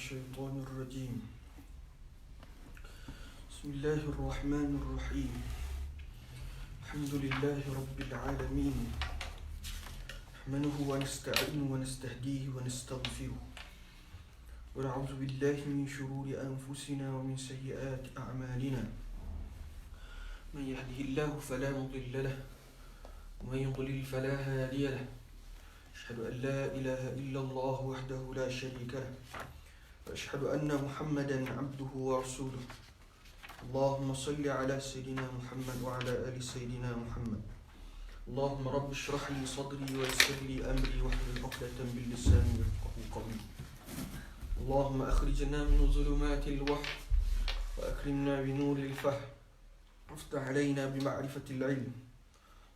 الشيطان الرجيم. بسم الله الرحمن الرحيم. الحمد لله رب العالمين، نحمده ونستعينه ونستهديه ونستغفره، ونعوذ بالله من شرور أنفسنا ومن سيئات أعمالنا. من يهده الله فلا مضل له، ومن يضلل فلا هادي له. أشهد أن لا إله إلا الله وحده لا شريك له، وأشهد أن محمدا عبده ورسوله. اللهم صل على سيدنا محمد وعلى آل سيدنا محمد. اللهم رب اشرح لي صدري ويسر لي أمري واحلل عقدة من لساني يفقهوا قولي. اللهم أخرجنا من ظلمات الوحي وأكرمنا بنور الفهم، وافتح علينا بمعرفة العلم،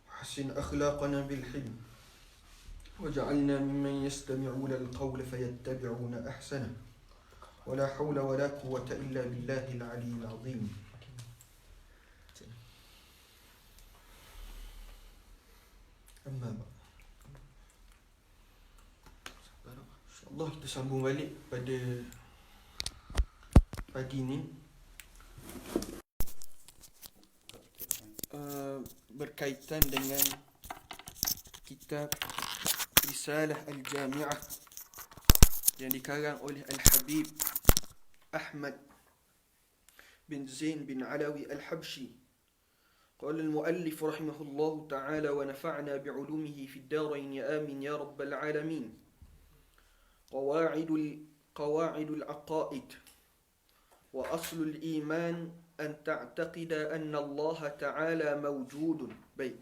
وحسن أخلاقنا بالحلم، وجعلنا ممن يستمعون القول فيتبعون أحسنه. ولا حول ولا قوة إلا بالله العلي العظيم. أما بعد، InsyaAllah kita sambung balik pada pagi ni, berkaitan dengan kitab Risalah Al-Jami'ah yang dikarang oleh Al-Habib Ahmad bin Zain bin Alawi Al-Habshi. Qala al-muallif rahimahullahu ta'ala wa nafa'na bi'ulumihi fi ad-darain amin ya rabbal alamin. Qawa'idul aqaid wa aslul iman an ta'taqida anna Allah ta'ala mawjudun. Baik.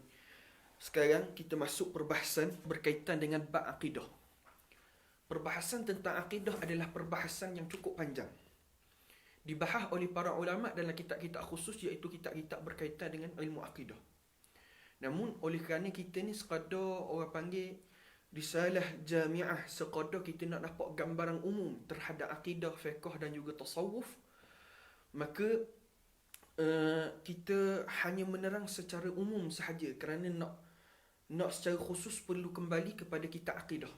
Sekarang kita masuk perbahasan berkaitan dengan bab akidah. Perbahasan tentang akidah adalah perbahasan yang cukup panjang. Dibahas oleh para ulama dalam kitab-kitab khusus, iaitu kitab-kitab berkaitan dengan ilmu akidah. Namun oleh kerana kita ni sekadar orang panggil risalah jami'ah, sekadar kita nak dapat gambaran umum terhadap akidah, fiqh dan juga tasawuf, maka kita hanya menerang secara umum sahaja, kerana nak secara khusus perlu kembali kepada kitab akidah.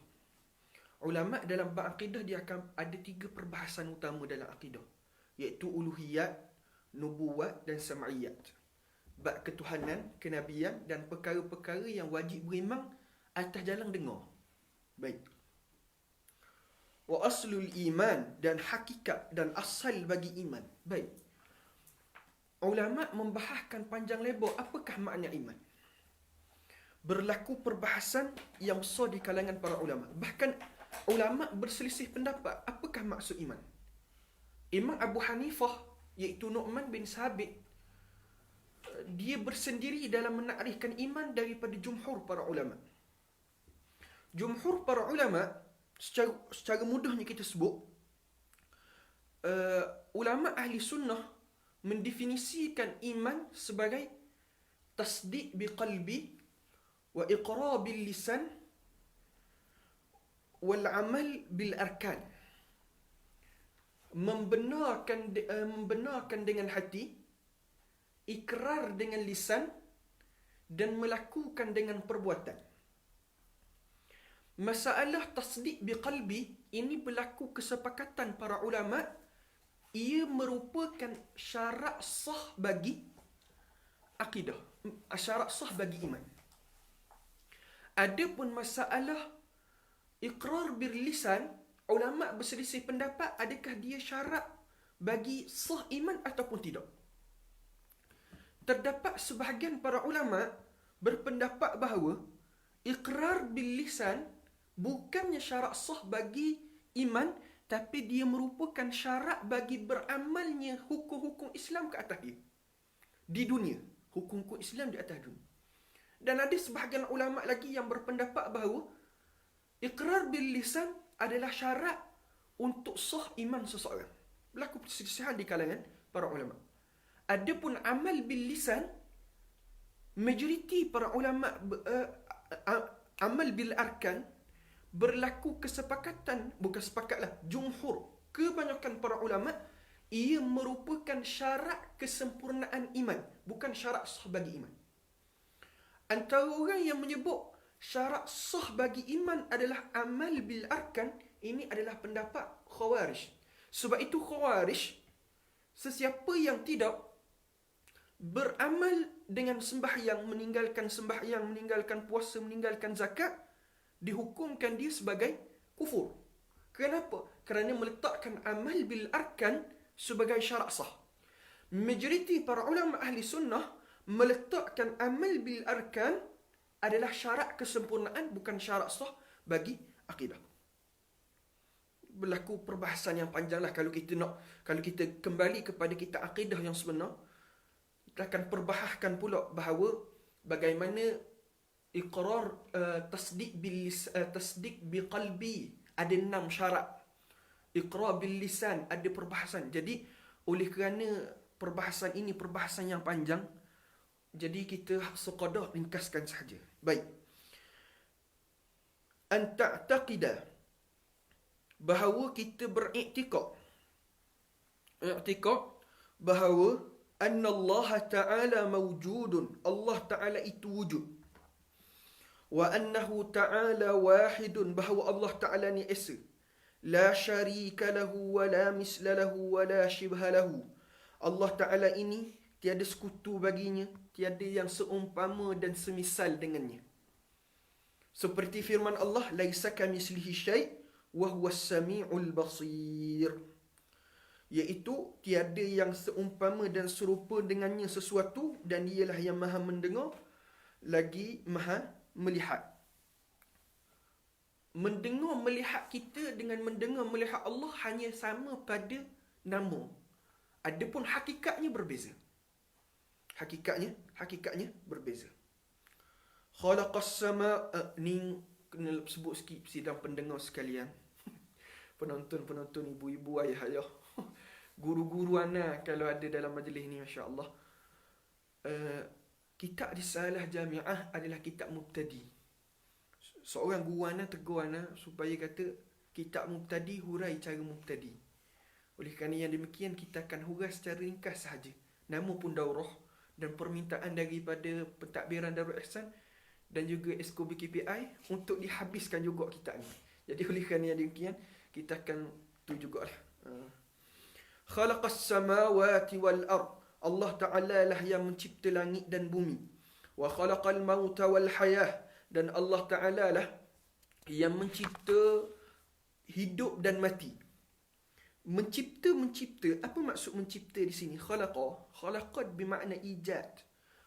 Ulama dalam bab akidah dia akan ada 3 perbahasan utama dalam akidah, iaitu uluhiyat, nubuwat dan sam'iyat. Bab ketuhanan, kenabian dan perkara-perkara yang wajib beriman atas jalan dengar. Baik. Wa aslul iman, dan hakikat dan asal bagi iman. Baik. Ulama membahaskan panjang lebar apakah makna iman. Berlaku perbahasan yang besar di kalangan para ulama. Bahkan ulama berselisih pendapat apakah maksud iman. Imam Abu Hanifah, iaitu Nu'man bin Sabit, dia bersendiri dalam menakrifkan iman daripada jumhur para ulama. Jumhur para ulama, secara mudahnya kita sebut, ulama ahli sunnah mendefinisikan iman sebagai tasdiq biqalbi wa iqrar bil lisan wal amal bil arkan. Membenarkan dengan hati, ikrar dengan lisan dan melakukan dengan perbuatan. Masalah tasdiq biqalbi ini berlaku kesepakatan para ulama, ia merupakan syarat sah bagi akidah, syarat sah bagi iman. Adapun masalah ikrar bil lisan, ulama berselisih pendapat adakah dia syarat bagi sah iman ataupun tidak. Terdapat sebahagian para ulama berpendapat bahawa ikrar bil lisan bukannya syarat sah bagi iman, tapi dia merupakan syarat bagi beramalnya hukum-hukum Islam ke atas dia di dunia. Hukum-hukum Islam di atas dunia. Dan ada sebahagian ulama lagi yang berpendapat bahawa ikrar bil lisan adalah syarat untuk sah iman seseorang. Berlaku perselisihan di kalangan para ulama. Adapun amal bil lisan, majoriti para ulama amal bil arkan, berlaku kesepakatan, bukan sepakatlah, jumhur, kebanyakan para ulama, ia merupakan syarat kesempurnaan iman, bukan syarat sah bagi iman. Antara orang yang menyebut syarat sah bagi iman adalah amal bil arkan, ini adalah pendapat Khawarij. Sebab itu Khawarij, sesiapa yang tidak beramal dengan sembahyang, meninggalkan puasa, meninggalkan zakat, dihukumkan dia sebagai kufur. Kenapa? Kerana meletakkan amal bil arkan sebagai syarat sah. Majoriti para ulama ahli sunnah meletakkan amal bil arkan adalah syarat kesempurnaan, bukan syarat sah bagi akidah. Berlaku perbahasan yang panjang lah kalau kita kembali kepada kitab akidah yang sebenar. Kita akan perbahaskan pula bahawa bagaimana iqrar, tasdik biqalbi ada 6 syarat. Iqrar bil lisan ada perbahasan. Jadi oleh kerana perbahasan ini perbahasan yang panjang, jadi kita sekadar ringkaskan sahaja. Baik. An ta'taqida, bahawa kita beriktikad bahawa anna Allah Ta'ala mawjudun, Allah Ta'ala itu wujud. Wa annahu ta'ala wahidun, bahawa Allah Ta'ala ni esa. La syarika lahu wa la misla lahu wa la shibha lahu. Allah Ta'ala ini tiada sekutu baginya, tiada yang seumpama dan semisal dengannya. Seperti firman Allah, laisa kamislihi syai' wa huwas sami'ul basir. Iaitu tiada yang seumpama dan serupa dengannya sesuatu, dan dialah yang maha mendengar lagi maha melihat. Mendengar melihat kita dengan mendengar melihat Allah hanya sama pada nama. Adapun hakikatnya berbeza. Hakikatnya berbeza. Khalaqas sama, ni kena sebut sikit sidang pendengar sekalian. Penonton-penonton, ibu-ibu, ayah-ayah, guru-guru anak kalau ada dalam majlis ni, masya-Allah. Kitab Risalah Jami'ah adalah kitab mubtadi. Seorang guru anak tegur anak supaya kata kitab mubtadi, hurai cara mubtadi. Oleh kerana yang demikian, kita akan hurai secara ringkas sahaja. Nama pun daurah dan permintaan daripada pentadbiran Darul Ihsan dan juga Esko BKPI untuk dihabiskan juga kitab ni. Jadi oleh kerana yang demikian, kita akan tu jugalah. Khalaqas samawati wal ard, Allah Ta'ala lah yang mencipta langit dan bumi. Wa khalaqal mauta wal hayah, dan Allah Ta'ala lah yang mencipta hidup dan mati. Mencipta, apa maksud mencipta di sini? Khalaqat bermakna ijad,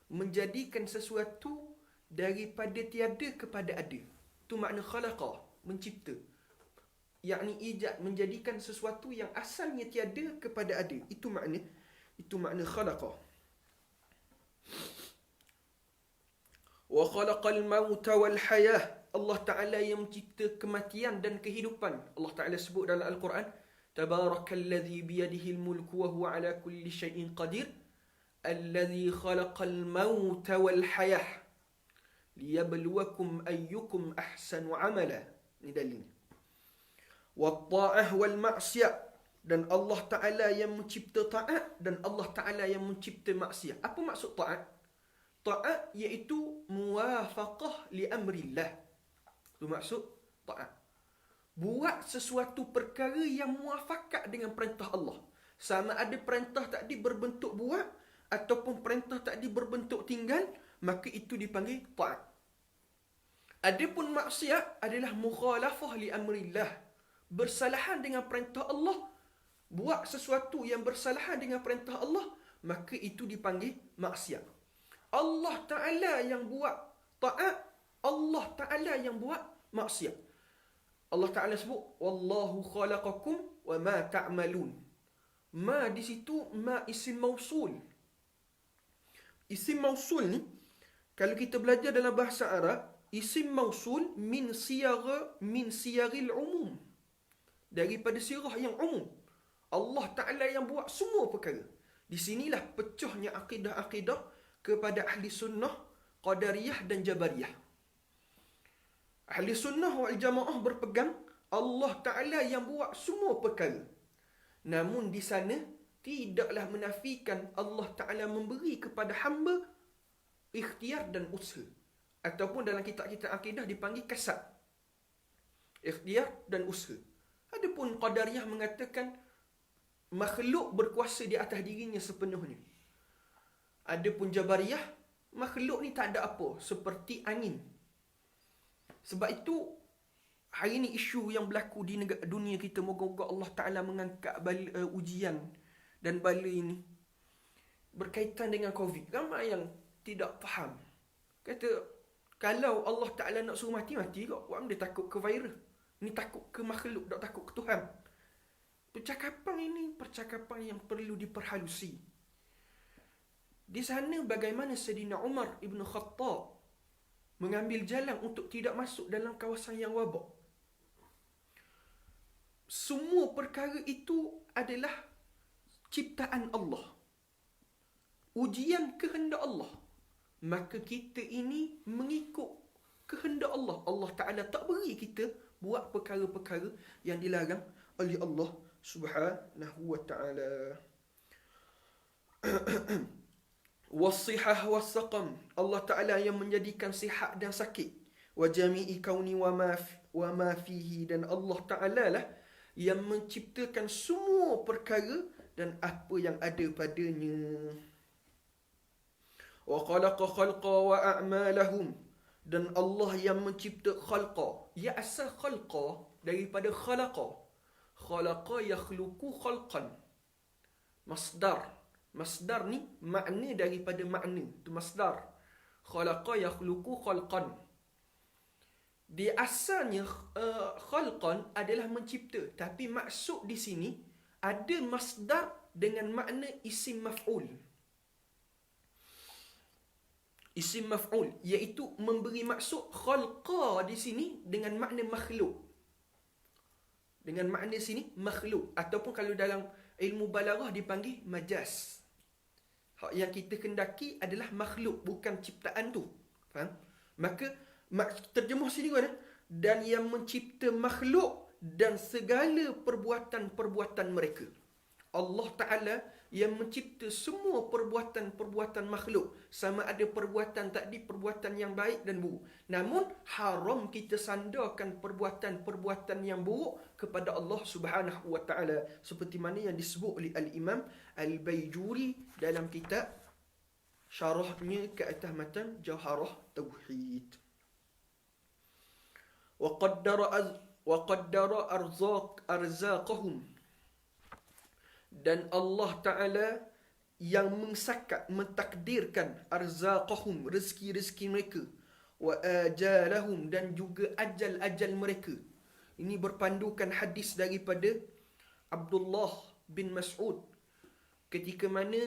menjadikan sesuatu daripada tiada kepada ada. Itu makna khalaqa, mencipta. Yakni ijad, menjadikan sesuatu yang asalnya tiada kepada ada. Itu makna khalaqa. Wa khalaqal mauta wal hayah, Allah Ta'ala yang mencipta kematian dan kehidupan. Allah Ta'ala sebut dalam Al-Quran, Tabarakalladzi biyadihil mulku wa huwa ala kulli syai'in qadir, alladzi khalaqal mauta wal hayah liyabluwakum ayyukum ahsanu amala. Ini dalilnya. Wat-ta'ah wal ma'siyah, dan Allah Ta'ala yang mencipta ta'at dan Allah Ta'ala yang mencipta maksiat. Apa maksud ta'at? Ta'at iaitu muwafaqah li amrillah. Itu maksud ta'at. Buat sesuatu perkara yang muafakat dengan perintah Allah. Sama ada perintah tadi berbentuk buat ataupun perintah tadi berbentuk tinggal, maka itu dipanggil ta'at. Adapun maksiat adalah mukhalafah li amrillah, bersalahan dengan perintah Allah. Buat sesuatu yang bersalahan dengan perintah Allah, maka itu dipanggil maksiat. Allah Ta'ala yang buat ta'at, Allah Ta'ala yang buat maksiat. Allah Ta'ala sebut, Wallahu khalaqakum wa ma ta'malun. Ma di situ, ma isim mausul. Isim mausul ni, kalau kita belajar dalam bahasa Arab, isim mausul min siyaril umum. Daripada sirah yang umum. Allah Ta'ala yang buat semua perkara. Di sinilah pecahnya akidah-akidah kepada ahli sunnah, qadariyah dan jabariyah. Ahli sunnah wal jamaah berpegang Allah Ta'ala yang buat semua perkara. Namun di sana tidaklah menafikan Allah Ta'ala memberi kepada hamba ikhtiar dan usaha. Ataupun dalam kitab-kitab akidah dipanggil kasab. Ikhtiar dan usaha. Adapun qadariyah mengatakan makhluk berkuasa di atas dirinya sepenuhnya. Adapun Jabariyah, makhluk ni tak ada apa, seperti angin. Sebab itu hari ni isu yang berlaku di dunia kita, moga-moga Allah Ta'ala mengangkat ujian dan bala ini berkaitan dengan COVID. Ramai yang tidak faham. Kata, kalau Allah Ta'ala nak suruh mati, mati kok. Orang dia takut ke virus. Ni takut ke makhluk, tak takut ke Tuhan. Percakapan ini percakapan yang perlu diperhalusi. Di sana bagaimana Sayyidina Umar Ibn Khattab mengambil jalan untuk tidak masuk dalam kawasan yang wabak. Semua perkara itu adalah ciptaan Allah. Ujian kehendak Allah. Maka kita ini mengikut kehendak Allah. Allah Ta'ala tak beri kita buat perkara-perkara yang dilarang oleh Allah Subhanahu wa Ta'ala. Wasihah wassaqam. Allah Ta'ala yang menjadikan sihat dan sakit. Wa jami'i kauni wa ma fihi. Dan Allah Ta'ala lah yang menciptakan semua perkara dan apa yang ada padanya. Wa khalaqa khalqa wa a'malahum. Dan Allah yang mencipta khalqa. Ya asal khalqa daripada khalaqa. Khalaqa yakhluqu khalqan. Masdar. Masdar ni makna daripada makna. Itu masdar. Khalaqa yakhluqu khalqan. Di asalnya khalqan adalah mencipta. Tapi maksud di sini ada masdar dengan makna isim maf'ul. Isim maf'ul, iaitu memberi maksud khalqa di sini dengan makna makhluk. Dengan makna sini makhluk. Ataupun kalau dalam ilmu balaghah dipanggil majaz. Hak yang kita kendaki adalah makhluk, bukan ciptaan tu. Faham? Maka terjemuh sini kan? Dan yang mencipta makhluk dan segala perbuatan-perbuatan mereka. Allah Ta'ala yang mencipta semua perbuatan-perbuatan makhluk. Sama ada perbuatan tadi, perbuatan yang baik dan buruk. Namun, haram kita sandarkan perbuatan-perbuatan yang buruk kepada Allah Subhanahu wa Ta'ala. Seperti mana yang disebut oleh Al-Imam Al-Bayjuri dalam kitab syarahnya ke atas matan Jawharah Tauhid. Wa qaddara arzaqahum. Dan Allah Ta'ala yang mensakat, mentakdirkan arzaqahum, rezeki-rezeki mereka. Wa ajalahum, dan juga ajal-ajal mereka. Ini berpandukan hadis daripada Abdullah bin Mas'ud. Ketika mana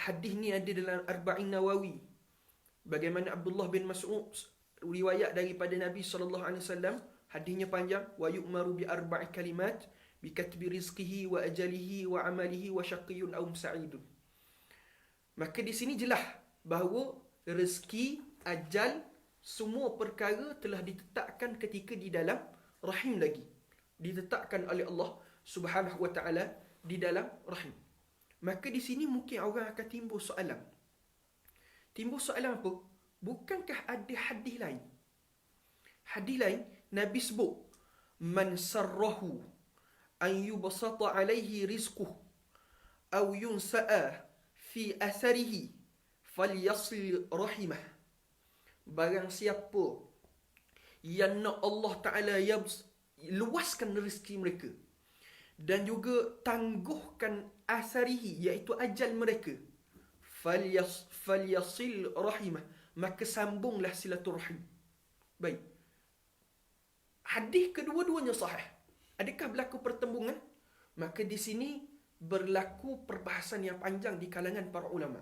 hadis ni ada dalam Arba'in Nawawi. Bagaimana Abdullah bin Mas'ud riwayat daripada Nabi SAW. Hadisnya panjang. Wa yu'maru bi arba'i kalimat. Bikatbi rizqihi wa ajalihi wa amalihi wa syaqiyun aw sa'idun. Maka di sini jelas bahawa rezeki, ajal, semua perkara telah ditetapkan ketika di dalam rahim lagi. Ditetapkan oleh Allah Subhanahu wa Ta'ala di dalam rahim. Maka di sini mungkin orang akan timbul soalan. Timbul soalan apa? Bukankah ada hadis lain? Hadis lain Nabi sebut, man sarrahu an yubsata alaihi rizquh aw yunsa'a fi atharihi falyasil rahimah. Barang siapa yang nak Allah Ta'ala luaskan rezeki mereka dan juga tangguhkan atharihi, iaitu ajal mereka, falyasil rahimah, maka sambunglah silaturahim. Baik. Hadis kedua-duanya sahih. Adakah berlaku pertembungan? Maka di sini berlaku perbahasan yang panjang di kalangan para ulama.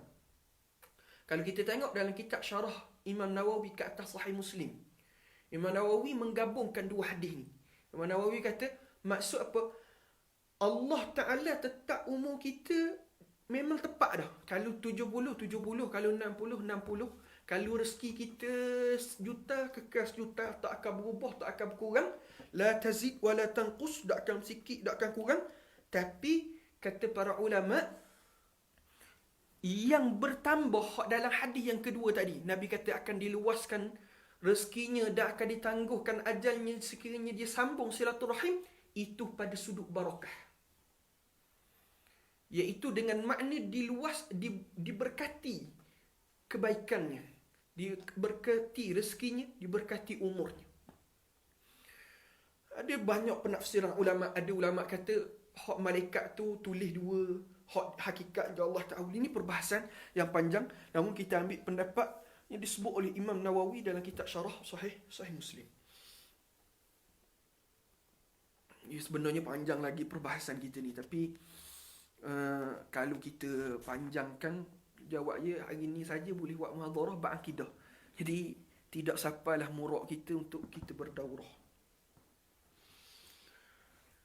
Kalau kita tengok dalam kitab syarah Imam Nawawi ke atas Sahih Muslim, Imam Nawawi menggabungkan dua hadis ni. Imam Nawawi kata, maksud apa? Allah Ta'ala tetap umur kita memang tepat dah. Kalau 70, 70. Kalau 60, 60. Kalau rezeki kita 1 juta, kekal 1 juta. Tak akan berubah, tak akan berkurang. La tazid wa la tanqus. Tak akan sikit, tak akan kurang. Tapi, kata para ulama, yang bertambah dalam hadis yang kedua tadi, Nabi kata akan diluaskan rezekinya dan akan ditangguhkan ajalnya sekiranya dia sambung silaturahim, itu pada sudut barakah. iaitu dengan makna diberkati kebaikannya, diberkati rezekinya, diberkati umurnya. Ada banyak penafsiran ulama. Ada ulama kata hak malaikat tu tulis dua, hak hakikat Allah Ta'ala. Ini perbahasan yang panjang, namun kita ambil pendapat yang disebut oleh Imam Nawawi dalam kitab Syarah Sahih Muslim. Ya, sebenarnya panjang lagi perbahasan kita ni, tapi kalau kita panjangkan, jawabnya hari ni saja boleh buat muhadharah bab akidah. Jadi tidak sampailah murak kita untuk kita berdaurah.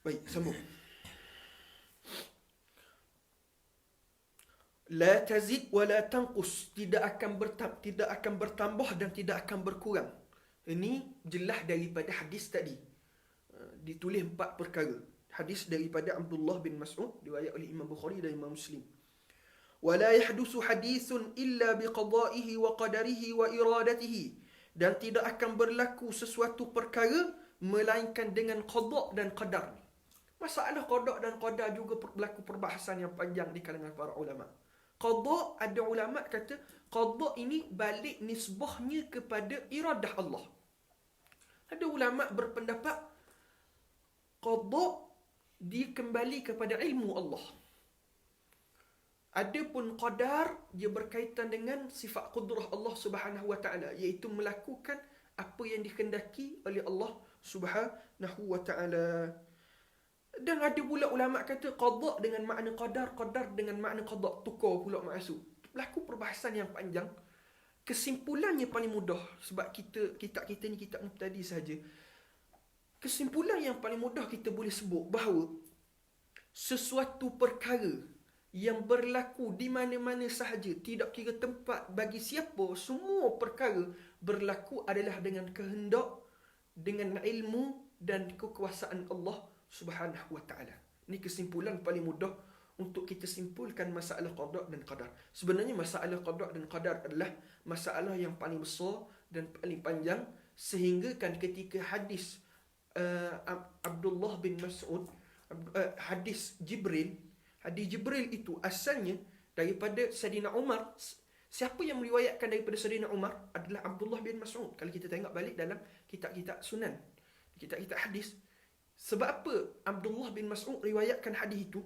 Baik, sambung. La tazid wa la tanqus, tidak akan bertambah dan tidak akan berkurang. Ini jelas daripada hadis tadi. Ditulis 4 perkara. Hadis daripada Abdullah bin Mas'ud, riwayat oleh Imam Bukhari dan Imam Muslim. Wa la yahdusu hadithun illa biqada'ihi wa qadarihi wa iradatihi, dan tidak akan berlaku sesuatu perkara melainkan dengan qada' dan qadar. Masalah qada' dan qadar juga berlaku perbahasan yang panjang di kalangan para ulama. Qada', ada ulama kata qada' ini balik nisbahnya kepada iradah Allah. Ada ulama berpendapat qada' dia kembali kepada ilmu Allah. Adapun qadar, dia berkaitan dengan sifat qudrah Allah Subhanahu wa taala, iaitu melakukan apa yang dikehendaki oleh Allah Subhanahu wa taala. Dan ada pula ulama kata qada dengan makna qadar, qadar dengan makna qada, tukar pula maksud. Berlaku perbahasan yang panjang. Kesimpulannya paling mudah, sebab kitab kita ni kitab mubtadi saja. Kesimpulan yang paling mudah kita boleh sebut bahawa sesuatu perkara yang berlaku di mana-mana sahaja, tidak kira tempat, bagi siapa, semua perkara berlaku adalah dengan kehendak, dengan ilmu dan kekuasaan Allah Subhanahu wa taala. Ini kesimpulan paling mudah untuk kita simpulkan masalah qada dan qadar. Sebenarnya masalah qada dan qadar adalah masalah yang paling besar dan paling panjang, sehingga kan ketika hadis Abdullah bin Mas'ud, hadis Jibril itu asalnya daripada Sayyidina Umar. Siapa yang meriwayatkan daripada Sayyidina Umar adalah Abdullah bin Mas'ud. Kalau kita tengok balik dalam kitab-kitab sunan, kitab-kitab hadis. Sebab apa Abdullah bin Mas'ud riwayatkan hadis itu?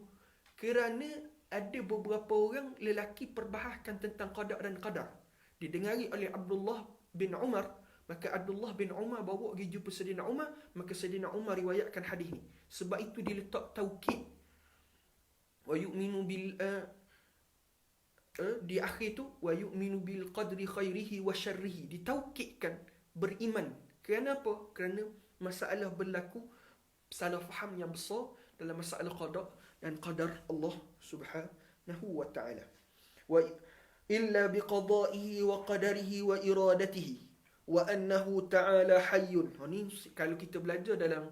Kerana ada beberapa orang lelaki perbahaskan tentang qada dan qadar. Didengari oleh Abdullah bin Umar, maka Abdullah bin Umar bawa pergi jumpa Sayyidina Umar, maka Sayyidina Umar riwayatkan hadis ni. Sebab itu diletak taukid wa yu'minu bil di akhir tu wa yu'minu bil qadri khairihi wa syarrihi, ditaukidkan beriman. Kerana apa? Kerana masalah berlaku salah faham yang besar dalam masalah qada dan qadar Allah Subhanahu wa taala. Wa illa biqada'ihi wa qadarihi wa iradatihi wa annahu ta'ala hayyun. Ini kalau kita belajar dalam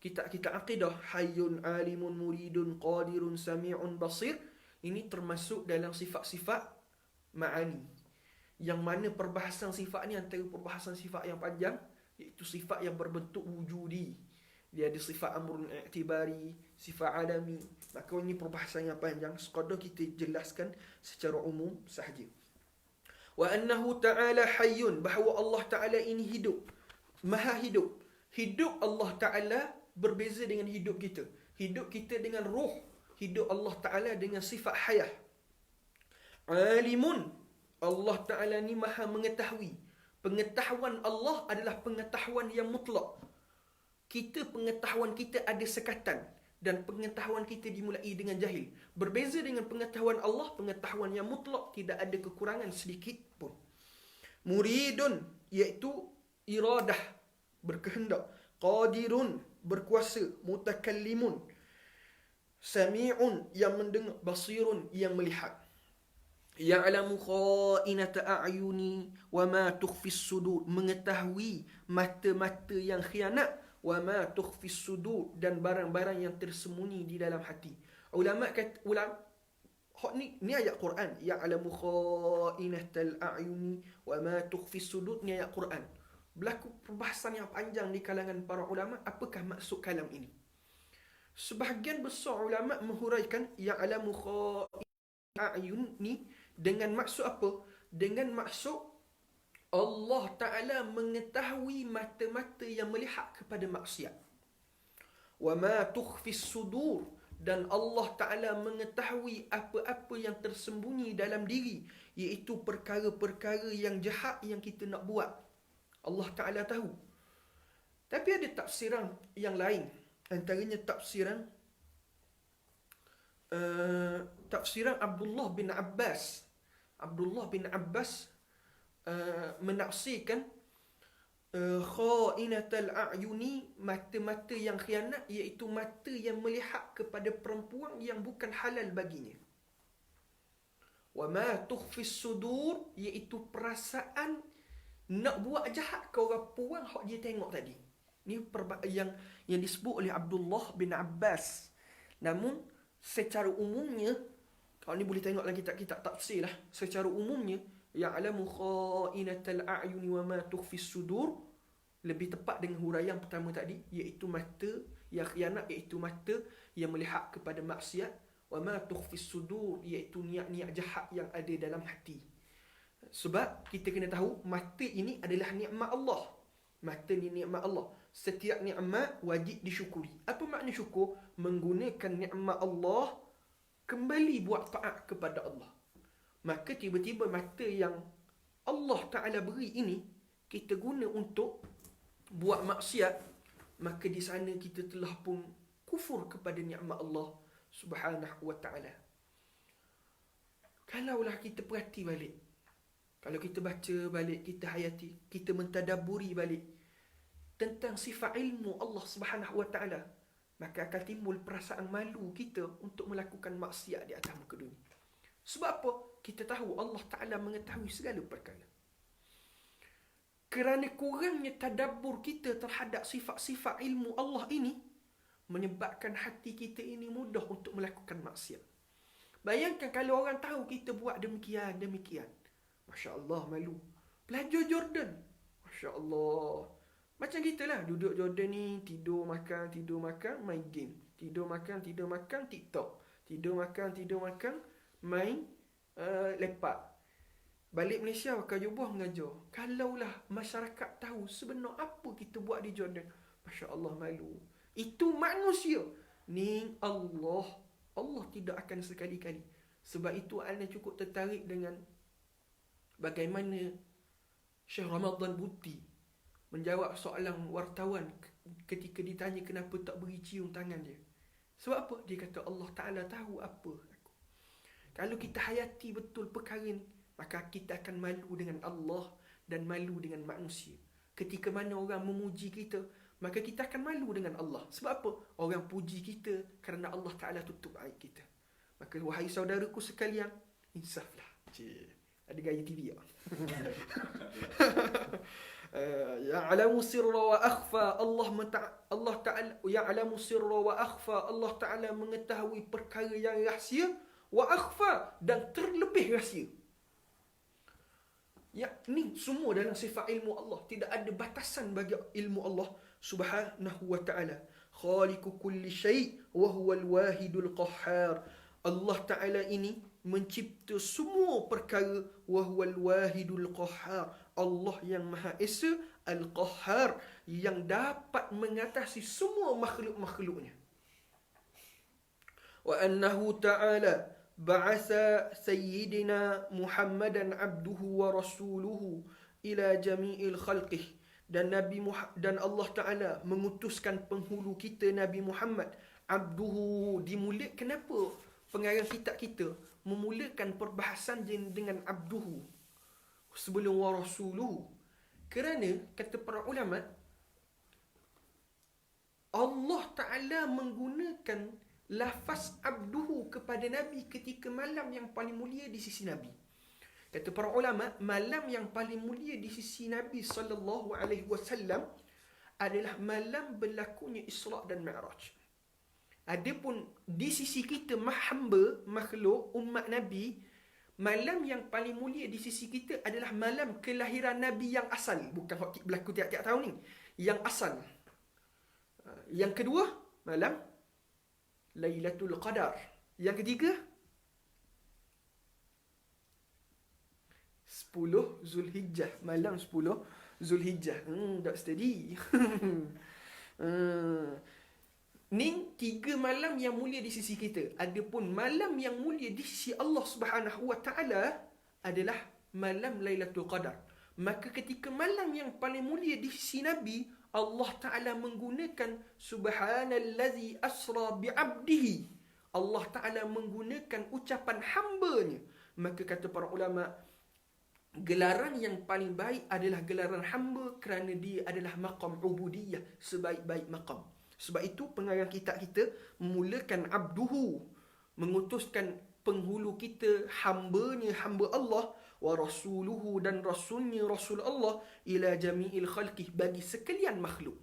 kitab-kitab akidah, hayyun alimun muridun qadirun sami'un basir, ini termasuk dalam sifat-sifat ma'ani, yang mana perbahasan sifat ni antara perbahasan sifat yang panjang, iaitu sifat yang berbentuk wujudi. Dia ada sifat amrun i'tibari, sifat alami. Maka ini perbahasan yang panjang, sekadar kita jelaskan secara umum sahaja. Wa annahu ta'ala hayyun, bahawa Allah Ta'ala ini hidup, maha hidup. Hidup Allah Ta'ala berbeza dengan hidup kita. Hidup kita dengan roh, hidup Allah Ta'ala dengan sifat hayah. Alimun, Allah Ta'ala ni maha mengetahui. Pengetahuan Allah adalah pengetahuan yang mutlak. Pengetahuan kita ada sekatan, dan pengetahuan kita dimulai dengan jahil. Berbeza dengan pengetahuan Allah, pengetahuan yang mutlak, tidak ada kekurangan sedikit pun. Muridun, iaitu iradah, berkehendak. Qadirun, berkuasa. Mutakallimun, sami'un, yang mendengar. Basirun, yang melihat. Ya'lamu kha'inata a'yuni wa ma tukhfis sudur, mengetahui mata-mata yang khianat, wa ma tukhfis sudur, dan barang-barang yang tersembunyi di dalam hati. Ulama kata, ni ayat Quran. Ya'lamu kha'inatal a'yuni wa ma tukhfis sudur, ni ayat Quran. Berlaku perbahasan yang panjang di kalangan para ulama, apakah maksud kalam ini. Sebahagian besar ulama menghuraikan ya'lamu a'yun ni dengan maksud apa? Dengan maksud Allah Ta'ala mengetahui mata-mata yang melihat kepada maksiat. Wa ma tukhfis sudur, dan Allah Ta'ala mengetahui apa-apa yang tersembunyi dalam diri, iaitu perkara-perkara yang jahat yang kita nak buat. Allah Ta'ala tahu. Tapi ada tafsiran yang lain. Antaranya tafsiran Abdullah bin Abbas. Abdullah bin Abbas menafsirkan kha'inatal a'yuni, mata-mata yang khianat, iaitu mata yang melihat kepada perempuan yang bukan halal baginya. Wa ma tukhfis sudur, iaitu perasaan nak buat jahat ke orang puan hak dia tengok tadi. Ni yang disebut oleh Abdullah bin Abbas. Namun secara umumnya, kalau ni boleh tengok dalam kitab-kitab tafsir lah, secara umumnya ya'lamu kha'inatal a'yuni wa ma tukhfis sudur lebih tepat dengan huraian pertama tadi, iaitu mata yang khianat, iaitu mata yang melihat kepada maksiat. Wa ma tukhfis sudur, iaitu niat-niat jahat yang ada dalam hati. Sebab kita kena tahu mata ini adalah nikmat Allah. Mata ni nikmat Allah. Setiap nikmat wajib disyukuri. Apa makna syukur? Menggunakan nikmat Allah kembali buat taat kepada Allah. Maka tiba-tiba mata yang Allah Ta'ala beri ini kita guna untuk buat maksiat, maka di sana kita telah pun kufur kepada nikmat Allah Subhanahu wa Ta'ala. Kalaulah kita perhati balik, kalau kita baca balik, kita hayati, kita mentadaburi balik tentang sifat ilmu Allah Subhanahu wa Ta'ala, maka akan timbul perasaan malu kita untuk melakukan maksiat di atas muka dunia. Sebab apa? Kita tahu Allah Ta'ala mengetahui segala perkara. Kerana kurangnya tadabbur kita terhadap sifat-sifat ilmu Allah ini, menyebabkan hati kita ini mudah untuk melakukan maksiat. Bayangkan kalau orang tahu kita buat demikian. Masya Allah, malu. Pelajar Jordan, Masya Allah. Macam kita lah, duduk Jordan ni, tidur makan, main game. Tidur makan, TikTok. Tidur makan, main lepak. Balik Malaysia pakai jubah mengajar. Kalaulah masyarakat tahu sebenar apa kita buat di Jordan, Masya Allah, malu. Itu manusia. Ni Allah tidak akan sekali-kali. Sebab itu anda cukup tertarik dengan bagaimana Syekh Ramadan Buti menjawab soalan wartawan ketika ditanya kenapa tak beri cium tangan dia. Sebab apa? Dia kata Allah Ta'ala tahu apa aku. Kalau kita hayati betul perkara ni, maka kita akan malu dengan Allah dan malu dengan manusia. Ketika mana orang memuji kita, maka kita akan malu dengan Allah. Sebab apa? Orang puji kita kerana Allah Ta'ala tutup aib kita. Maka wahai saudaraku sekalian, insaflah. Ada gaya TV ya. Ya'lamu sirra wa akhfa, Allah Ta'ala ya'lamu sirra wa akhfa, Allah Ta'ala mengetahui perkara yang rahsia, wa akhfa, dan terlebih rahsia. Ya, ni semua dalam sifat ilmu Allah. Tidak ada batasan bagi ilmu Allah Subhanahu wa Ta'ala. Khaliqu kulli syai' wa huwal wahidul qahhar. Allah Ta'ala ini mencipta semua perkara, wa huwal wahidul qahhar. Allah yang Maha Esa, Al-Qahhar, yang dapat mengatasi semua makhluk-makhluknya. Wa annahu ta'ala ba'atha sayyidina Muhammadan abduhu wa rasuluhu ila jami'il khalqih. Dan Allah Ta'ala mengutuskan penghulu kita Nabi Muhammad, abduhu, dimulai. Kenapa pengarang kitab kita memulakan perbahasan dengan abduhu sebelum wa rasuluhu? Kerana kata para ulama, Allah Ta'ala menggunakan lafaz abduhu kepada Nabi ketika malam yang paling mulia di sisi Nabi. Kata para ulama, malam yang paling mulia di sisi Nabi SAW adalah malam berlakunya Isra' dan Mi'raj. Adapun di sisi kita hamba, makhluk, umat Nabi, malam yang paling mulia di sisi kita adalah malam kelahiran Nabi yang asal. Bukan berlaku tiap-tiap tahun ni. Yang asal. Yang kedua, malam Lailatul Qadar. Yang ketiga, 10 Zulhijjah. Malam 10 Zulhijjah. Tak steady. Ni 3 malam yang mulia di sisi kita. Adapun malam yang mulia di sisi Allah Subhanahu Wa Taala adalah malam Lailatul Qadar. Maka ketika malam yang paling mulia di sisi Nabi, Allah Ta'ala menggunakan Subhanallazi asra bi'abdihi. Allah Ta'ala menggunakan ucapan hambanya. Maka kata para ulama, gelaran yang paling baik adalah gelaran hamba kerana dia adalah maqam ubudiyah, sebaik-baik maqam. Sebab itu pengarang kitab kita memulakan abduhu, mengutuskan penghulu kita, hambanya, hamba Allah, wa rasuluhu, dan rasulnya, rasul Allah, ila jami'il khalqih, bagi sekalian makhluk.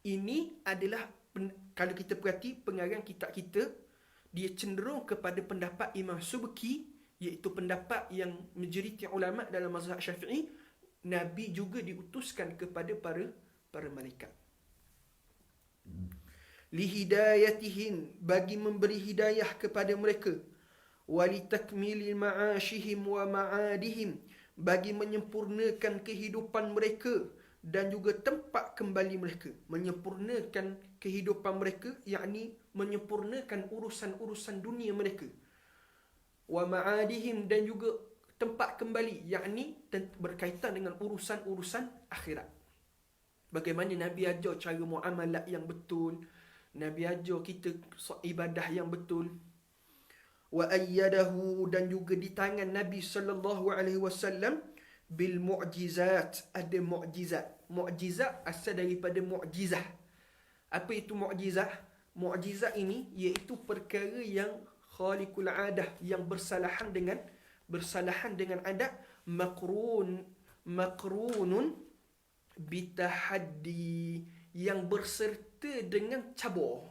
Ini adalah, kalau kita perhati pengarang kitab kita, dia cenderung kepada pendapat Imam Subki, iaitu pendapat yang majoriti ulama dalam mazhab Syafi'i. Nabi juga diutuskan kepada para malaikat. Lihidayatihim, bagi memberi hidayah kepada mereka. Walitakmili ma'ashihim wa ma'adihim, bagi menyempurnakan kehidupan mereka dan juga tempat kembali mereka. Menyempurnakan kehidupan mereka, yakni menyempurnakan urusan-urusan dunia mereka. Wa ma'adihim, dan juga tempat kembali, yakni berkaitan dengan urusan-urusan akhirat. Bagaimana Nabi ajar cara muamalat yang betul, Nabi ajar kita ibadah yang betul. Wa ayyadahu, dan juga di tangan Nabi sallallahu alaihi wasallam bil mu'jizat, ada mu'jizat. Mu'jizat asal daripada mu'jizah. Apa itu mu'jizah? Mu'jizat ini iaitu perkara yang khaliqul adah, yang bersalahan dengan adat, makrunun bitahaddi, yang berserta dengan cabar,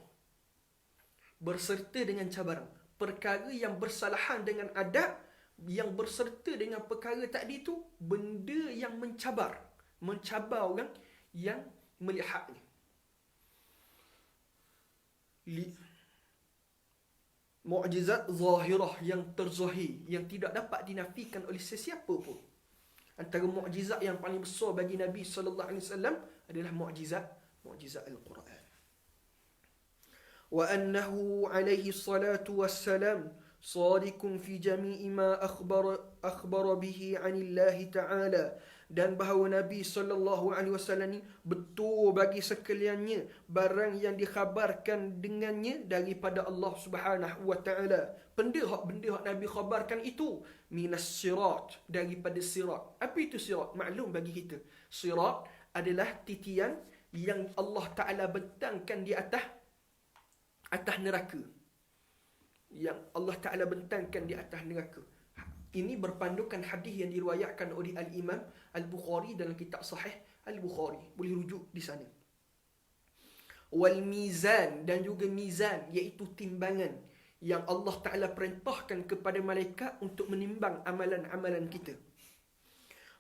berserta dengan cabaran. Perkara yang bersalahan dengan adat, yang berserta dengan perkara tadi itu, benda yang mencabar orang yang melihatnya. Mu'jizat zahirah, yang terzahir, yang tidak dapat dinafikan oleh sesiapa pun. Antara mu'jizat yang paling besar bagi Nabi sallallahu alaihi wasallam adalah mu'jizat Al-Quran. Wa annahu alaihi salatu wassalam sadiqun fi jami'i ma akhbara bihi 'anillahi ta'ala, dan bahawa Nabi sallallahu alaihi wasallam ni betul bagi sekaliannya barang yang dikhabarkan dengannya daripada Allah Subhanahu wa taala. Benda hak Nabi khabarkan itu minas sirat, daripada sirat. Apa itu sirat? Maklum bagi kita. Sirat adalah titian yang Allah Taala bentangkan di atas neraka. Yang Allah Ta'ala bentangkan di atas neraka. Ini berpandukan hadis yang diriwayatkan oleh Al-Imam Al-Bukhari dalam kitab Sahih Al-Bukhari. Boleh rujuk di sana. Wal mizan, dan juga mizan, iaitu timbangan yang Allah Ta'ala perintahkan kepada malaikat untuk menimbang amalan-amalan kita.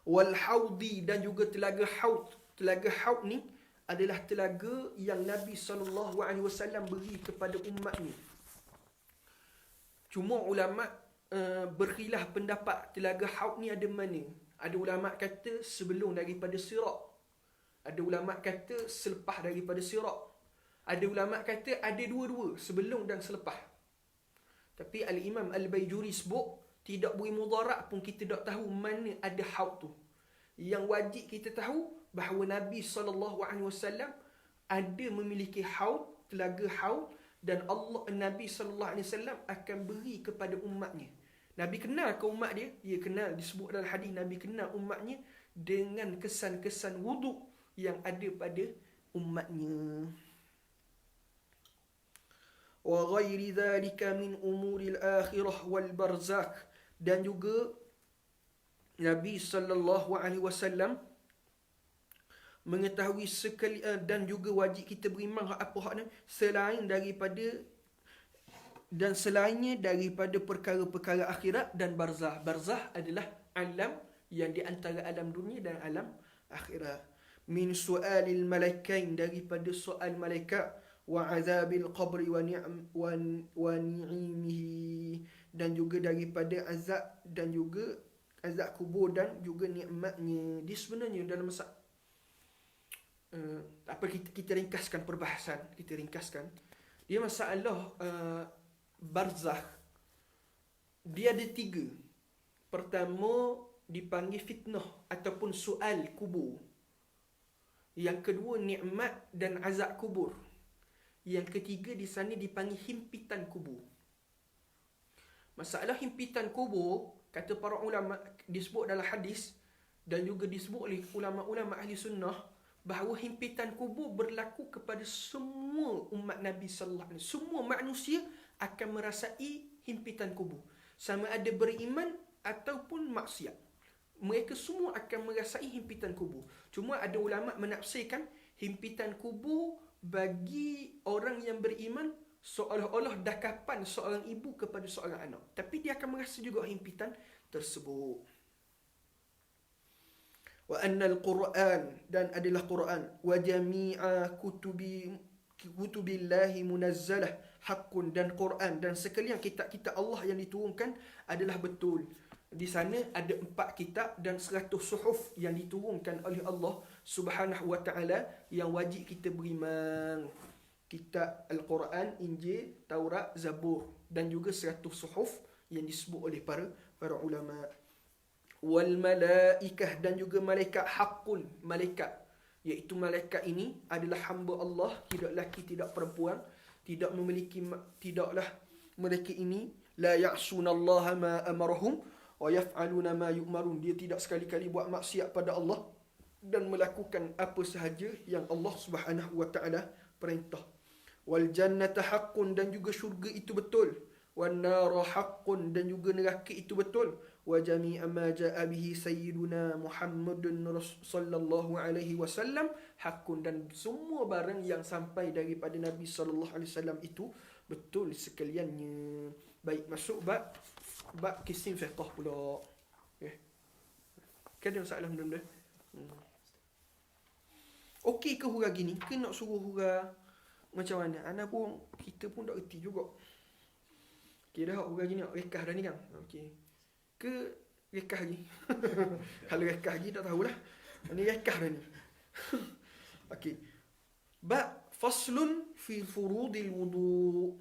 Wal haudi, dan juga telaga haud. Telaga haud ni adalah telaga yang Nabi SAW beri kepada umatnya. Cuma ulama' berkhilaf pendapat telaga haud ni ada mana. Ada ulama' kata sebelum daripada sirat. Ada ulama' kata selepas daripada sirat. Ada ulama' kata ada dua-dua, sebelum dan selepas. Tapi Al-Imam Al-Baijuri sebut tidak boleh mudarat pun kita tak tahu mana ada haud tu. Yang wajib kita tahu bahawa Nabi SAW ada memiliki haud, telaga haud, dan Nabi SAW akan beri kepada umatnya. Nabi kenal ke umat dia? Dia kenal, disebut dalam hadis Nabi kenal umatnya dengan kesan-kesan wuduk yang ada pada umatnya. Wa ghairi dhalika min umuril akhirah wal barzakh, dan juga Nabi SAW mengetahui sekali, dan juga wajib kita beriman apa hak ni, selainnya daripada perkara-perkara akhirat dan barzah. Barzah adalah alam yang di antara alam dunia dan alam akhirat. Min su'alil malaikain, daripada soal malaikat, wa azabil qabri wa ni'imihi, dan juga daripada azab dan juga azab kubur dan juga nikmatnya. Dia sebenarnya dalam masa kita ringkaskan perbahasan, dia masalah barzakh. Dia ada 3. Pertama dipanggil fitnah ataupun soal kubur. Yang kedua nikmat dan azab kubur. Yang ketiga di sana dipanggil himpitan kubur. Masalah himpitan kubur, kata para ulama, disebut dalam hadis dan juga disebut oleh ulama-ulama ahli sunnah, bahawa himpitan kubur berlaku kepada semua umat Nabi sallallahu alaihi wasallam. Semua manusia akan merasai himpitan kubur, sama ada beriman ataupun maksiat. Mereka semua akan merasai himpitan kubur. Cuma ada ulama menafsirkan himpitan kubur bagi orang yang beriman seolah-olah dakapan seorang ibu kepada seorang anak. Tapi dia akan merasa juga himpitan tersebut. Wa annal Qur'an, dan adalah Quran, wa jami'a kutubillahi munazzalah haqqun, dan Quran dan sekalian kitab-kitab Allah yang diturunkan adalah betul. Di sana ada 4 kitab dan 100 suhuf yang diturunkan oleh Allah Subhanahu wa taala yang wajib kita beriman. Kitab Al-Quran, Injil, Taurat, Zabur, dan juga 100 suhuf yang disebut oleh para ulama. Wal malaikah, dan juga malaikat haqqun, malaikat, iaitu malaikat ini adalah hamba Allah, tidak lelaki tidak perempuan, tidaklah mereka ini la ya'sunallaha ma amarahum wa yaf'aluna ma yu'marun. Dia tidak sekali-kali buat maksiat pada Allah dan melakukan apa sahaja yang Allah Subhanahu wa taala perintah. Wal jannata haqqun, dan juga syurga itu betul. Wan nara haqqun, dan juga neraka itu betul. Wa jami'a ma ja'a bihi sayyiduna Muhammadun sallallahu alaihi wasallam haqqun, dan semua barang yang sampai daripada Nabi sallallahu alaihi wasallam itu betul sekaliannya. Baik, masuk bab kisim fiqh pula. Kan ada masalah benda-benda. Okey ke hurah gini? Ke nak suruh hurah macam mana? Kita pun tak erti juga. Okey dah, hurah gini, rekah dah ni kan? Okey. Ke rekah lagi? Kalau rekah lagi tak tahulah. Ini rekah dah ni. Okey. Bab faslun fi furudil wudu.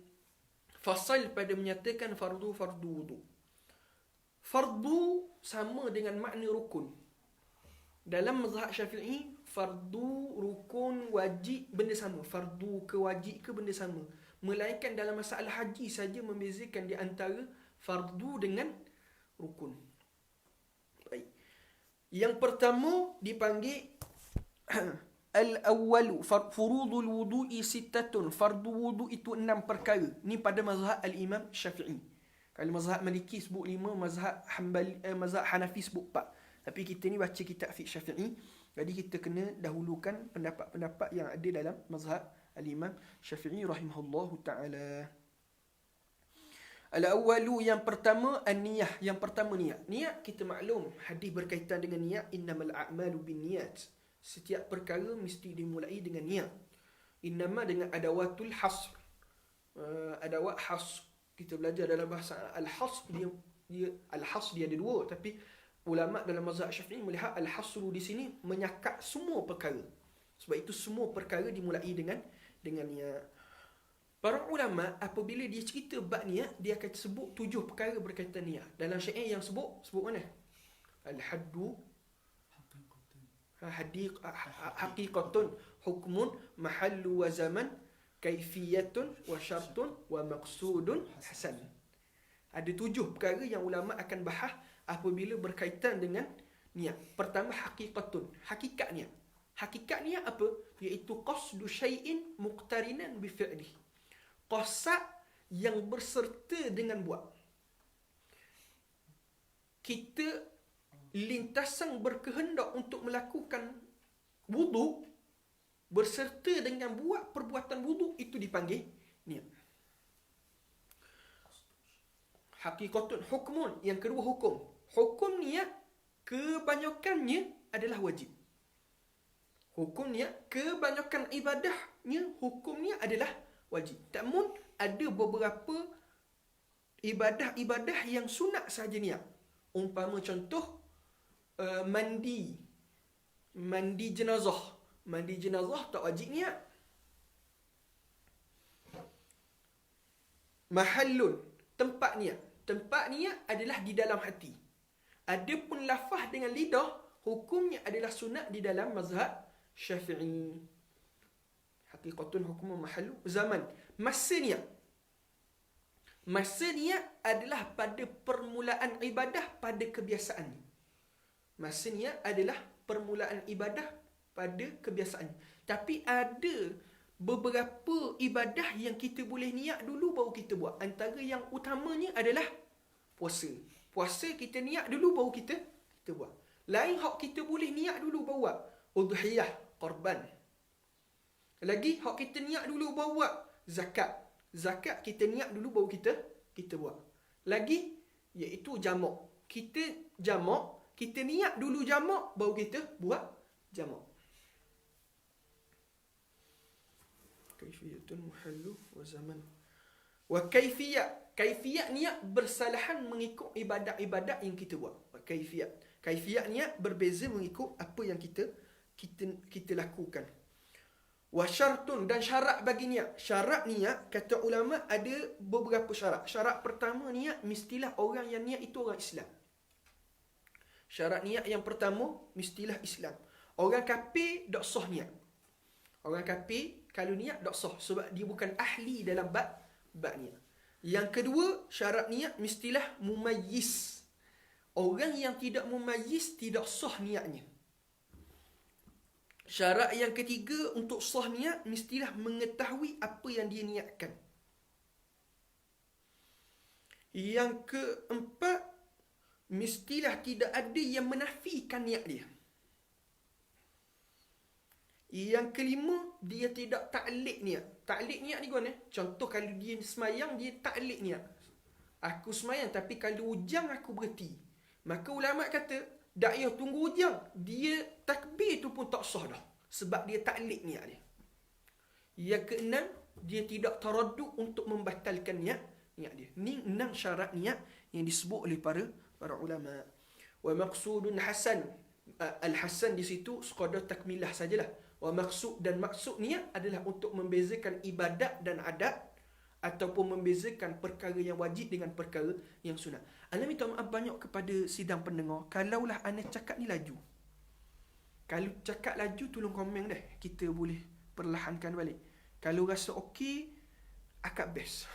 Fasal pada menyatakan fardu wudu. Fardu sama dengan makna rukun. Dalam mazhab Syafi'i, fardu, rukun, wajib benda sama. Fardu ke wajib ke benda sama. Melainkan dalam masalah haji saja membezakan di antara fardu dengan rukun. Baik. Yang pertama dipanggil al-awwalu furudul wudu'i sittatun. Fardu wudu itu 6 perkara. Ni pada mazhab al-Imam Syafi'i. Kalau mazhab Maliki sebut 5, mazhab Hanafi sebut 4. Tapi kita ni baca kitab fiqh Syafi'i, jadi kita kena dahulukan pendapat-pendapat yang ada dalam mazhab al-Imam Syafi'i rahimahullahu ta'ala. Al-awwalu, yang pertama, an-niyah. Yang pertama niat. Niat kita maklum, hadis berkaitan dengan niat, innamal a'malu binniyat. Setiap perkara mesti dimulai dengan niat. Innama dengan adawatul hasr. Adawat hasr. Kita belajar dalam bahasa al-hasr, al-hasr dia ada 2, tapi ulama dalam mazhab Syafi'i melihat al-hasru di sini menyakat semua perkara. Sebab itu semua perkara dimulai dengan niat. Para ulama apabila dia cerita bab niat, dia akan sebut 7 perkara berkaitan niat. Dalam syair yang sebut mana? Al-haddu haqiqatun hukmun mahallu wa zaman kaifiyatun wa syartun wa maqsudun hasan. Ada 7 perkara yang ulama akan bahas apabila berkaitan dengan niat. Pertama, haqiqatun. Hakikat niat. Hakikat niat apa? Iaitu qasdu syai'in muqtarinan bi fi'lih. Qasad yang berserta dengan buat. Kita lintasan berkehendak untuk melakukan wudu berserta dengan buat perbuatan wudu, itu dipanggil niat. Haqiqatun hukmun. Yang kedua, hukum. Hukum niat kebanyakannya adalah wajib. Hukum niat kebanyakan ibadah hukumnya adalah wajib. Namun ada beberapa ibadah-ibadah yang sunat saja niat. Umpama contoh mandi jenazah. Mandi jenazah tak wajib niat. Mahallun, tempat niat. Tempat niat adalah di dalam hati. Adapun lafaz dengan lidah, hukumnya adalah sunat di dalam mazhab Syafi'i. Haqiqatun hukum mahallu zaman. Masa niat adalah pada permulaan ibadah pada kebiasaan. Masa niat adalah permulaan ibadah pada kebiasaan. Tapi ada beberapa ibadah yang kita boleh niat dulu baru kita buat. Antara yang utamanya adalah puasa. Puasa kita niat dulu baru kita buat. Lain hak kita boleh niat dulu baru buat. Udhiyah, korban. Lagi hak kita niat dulu baru buat. Zakat. Zakat kita niat dulu baru kita buat. Lagi iaitu jamak. Kita niat dulu jamak baru kita buat jamak. Kaifiyatun muhallu wa zaman. Wa kaifiyat niat bersalahan mengikut ibadat-ibadat yang kita buat. Wa kaifiyat niat berbeza mengikut apa yang kita lakukan. Wa syartun, dan syarat bagi niat. Syarat niat, kata ulama, ada beberapa syarat. Syarat pertama niat, mestilah orang yang niat itu orang Islam. Syarat niat yang pertama, mestilah Islam. Orang kafir tak sah niat. Orang kafir kalau niat tak sah sebab dia bukan ahli dalam bab niat. Yang kedua, syarat niat mestilah mumayyiz. Orang yang tidak mumayyiz tidak sah niatnya. Syarat yang ketiga untuk sah niat mestilah mengetahui apa yang dia niatkan. Yang keempat, mestilah tidak ada yang menafikan niat dia. Yang kelima, dia tidak ta'liq niat. Ta'liq niat ni gimana? Contoh kalau dia semayang, dia ta'liq niat. Aku semayang tapi kalau hujang aku berhenti. Maka ulama kata, tak payah tunggu hujang. Dia takbir tu pun tak sah dah. Sebab dia ta'liq niat dia. Yang keenam, dia tidak taraddud untuk membatalkan niat dia. Ni 6 syarat niat yang disebut oleh para ulama. Wa maqsudun hasan. Al-hasan di situ sekadar takmilah sajalah. Wa maksud niat adalah untuk membezakan ibadat dan adat ataupun membezakan perkara yang wajib dengan perkara yang sunat. Ana minta maaf banyak kepada sidang pendengar. Kalaulah ana cakap ni laju. Kalau cakap laju tolong komen dah. Kita boleh perlahankan balik. Kalau rasa okey, akak best.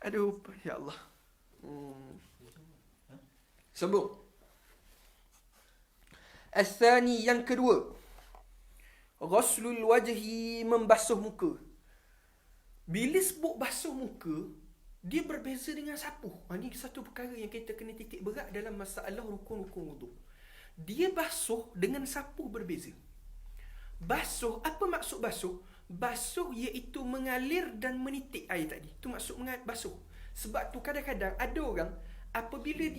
Aduh, ya Allah. Sambung. Al-thani, yang kedua, ghuslul wajhi, membasuh muka. Bila sebut basuh muka, dia berbeza dengan sapu. Ini satu perkara yang kita kena titik berat dalam masalah rukun-rukun wudu. Dia basuh dengan sapu berbeza. Basuh, apa maksud basuh? Basuh iaitu mengalir dan menitik air tadi. Itu maksud basuh. Sebab tu kadang-kadang ada orang apabila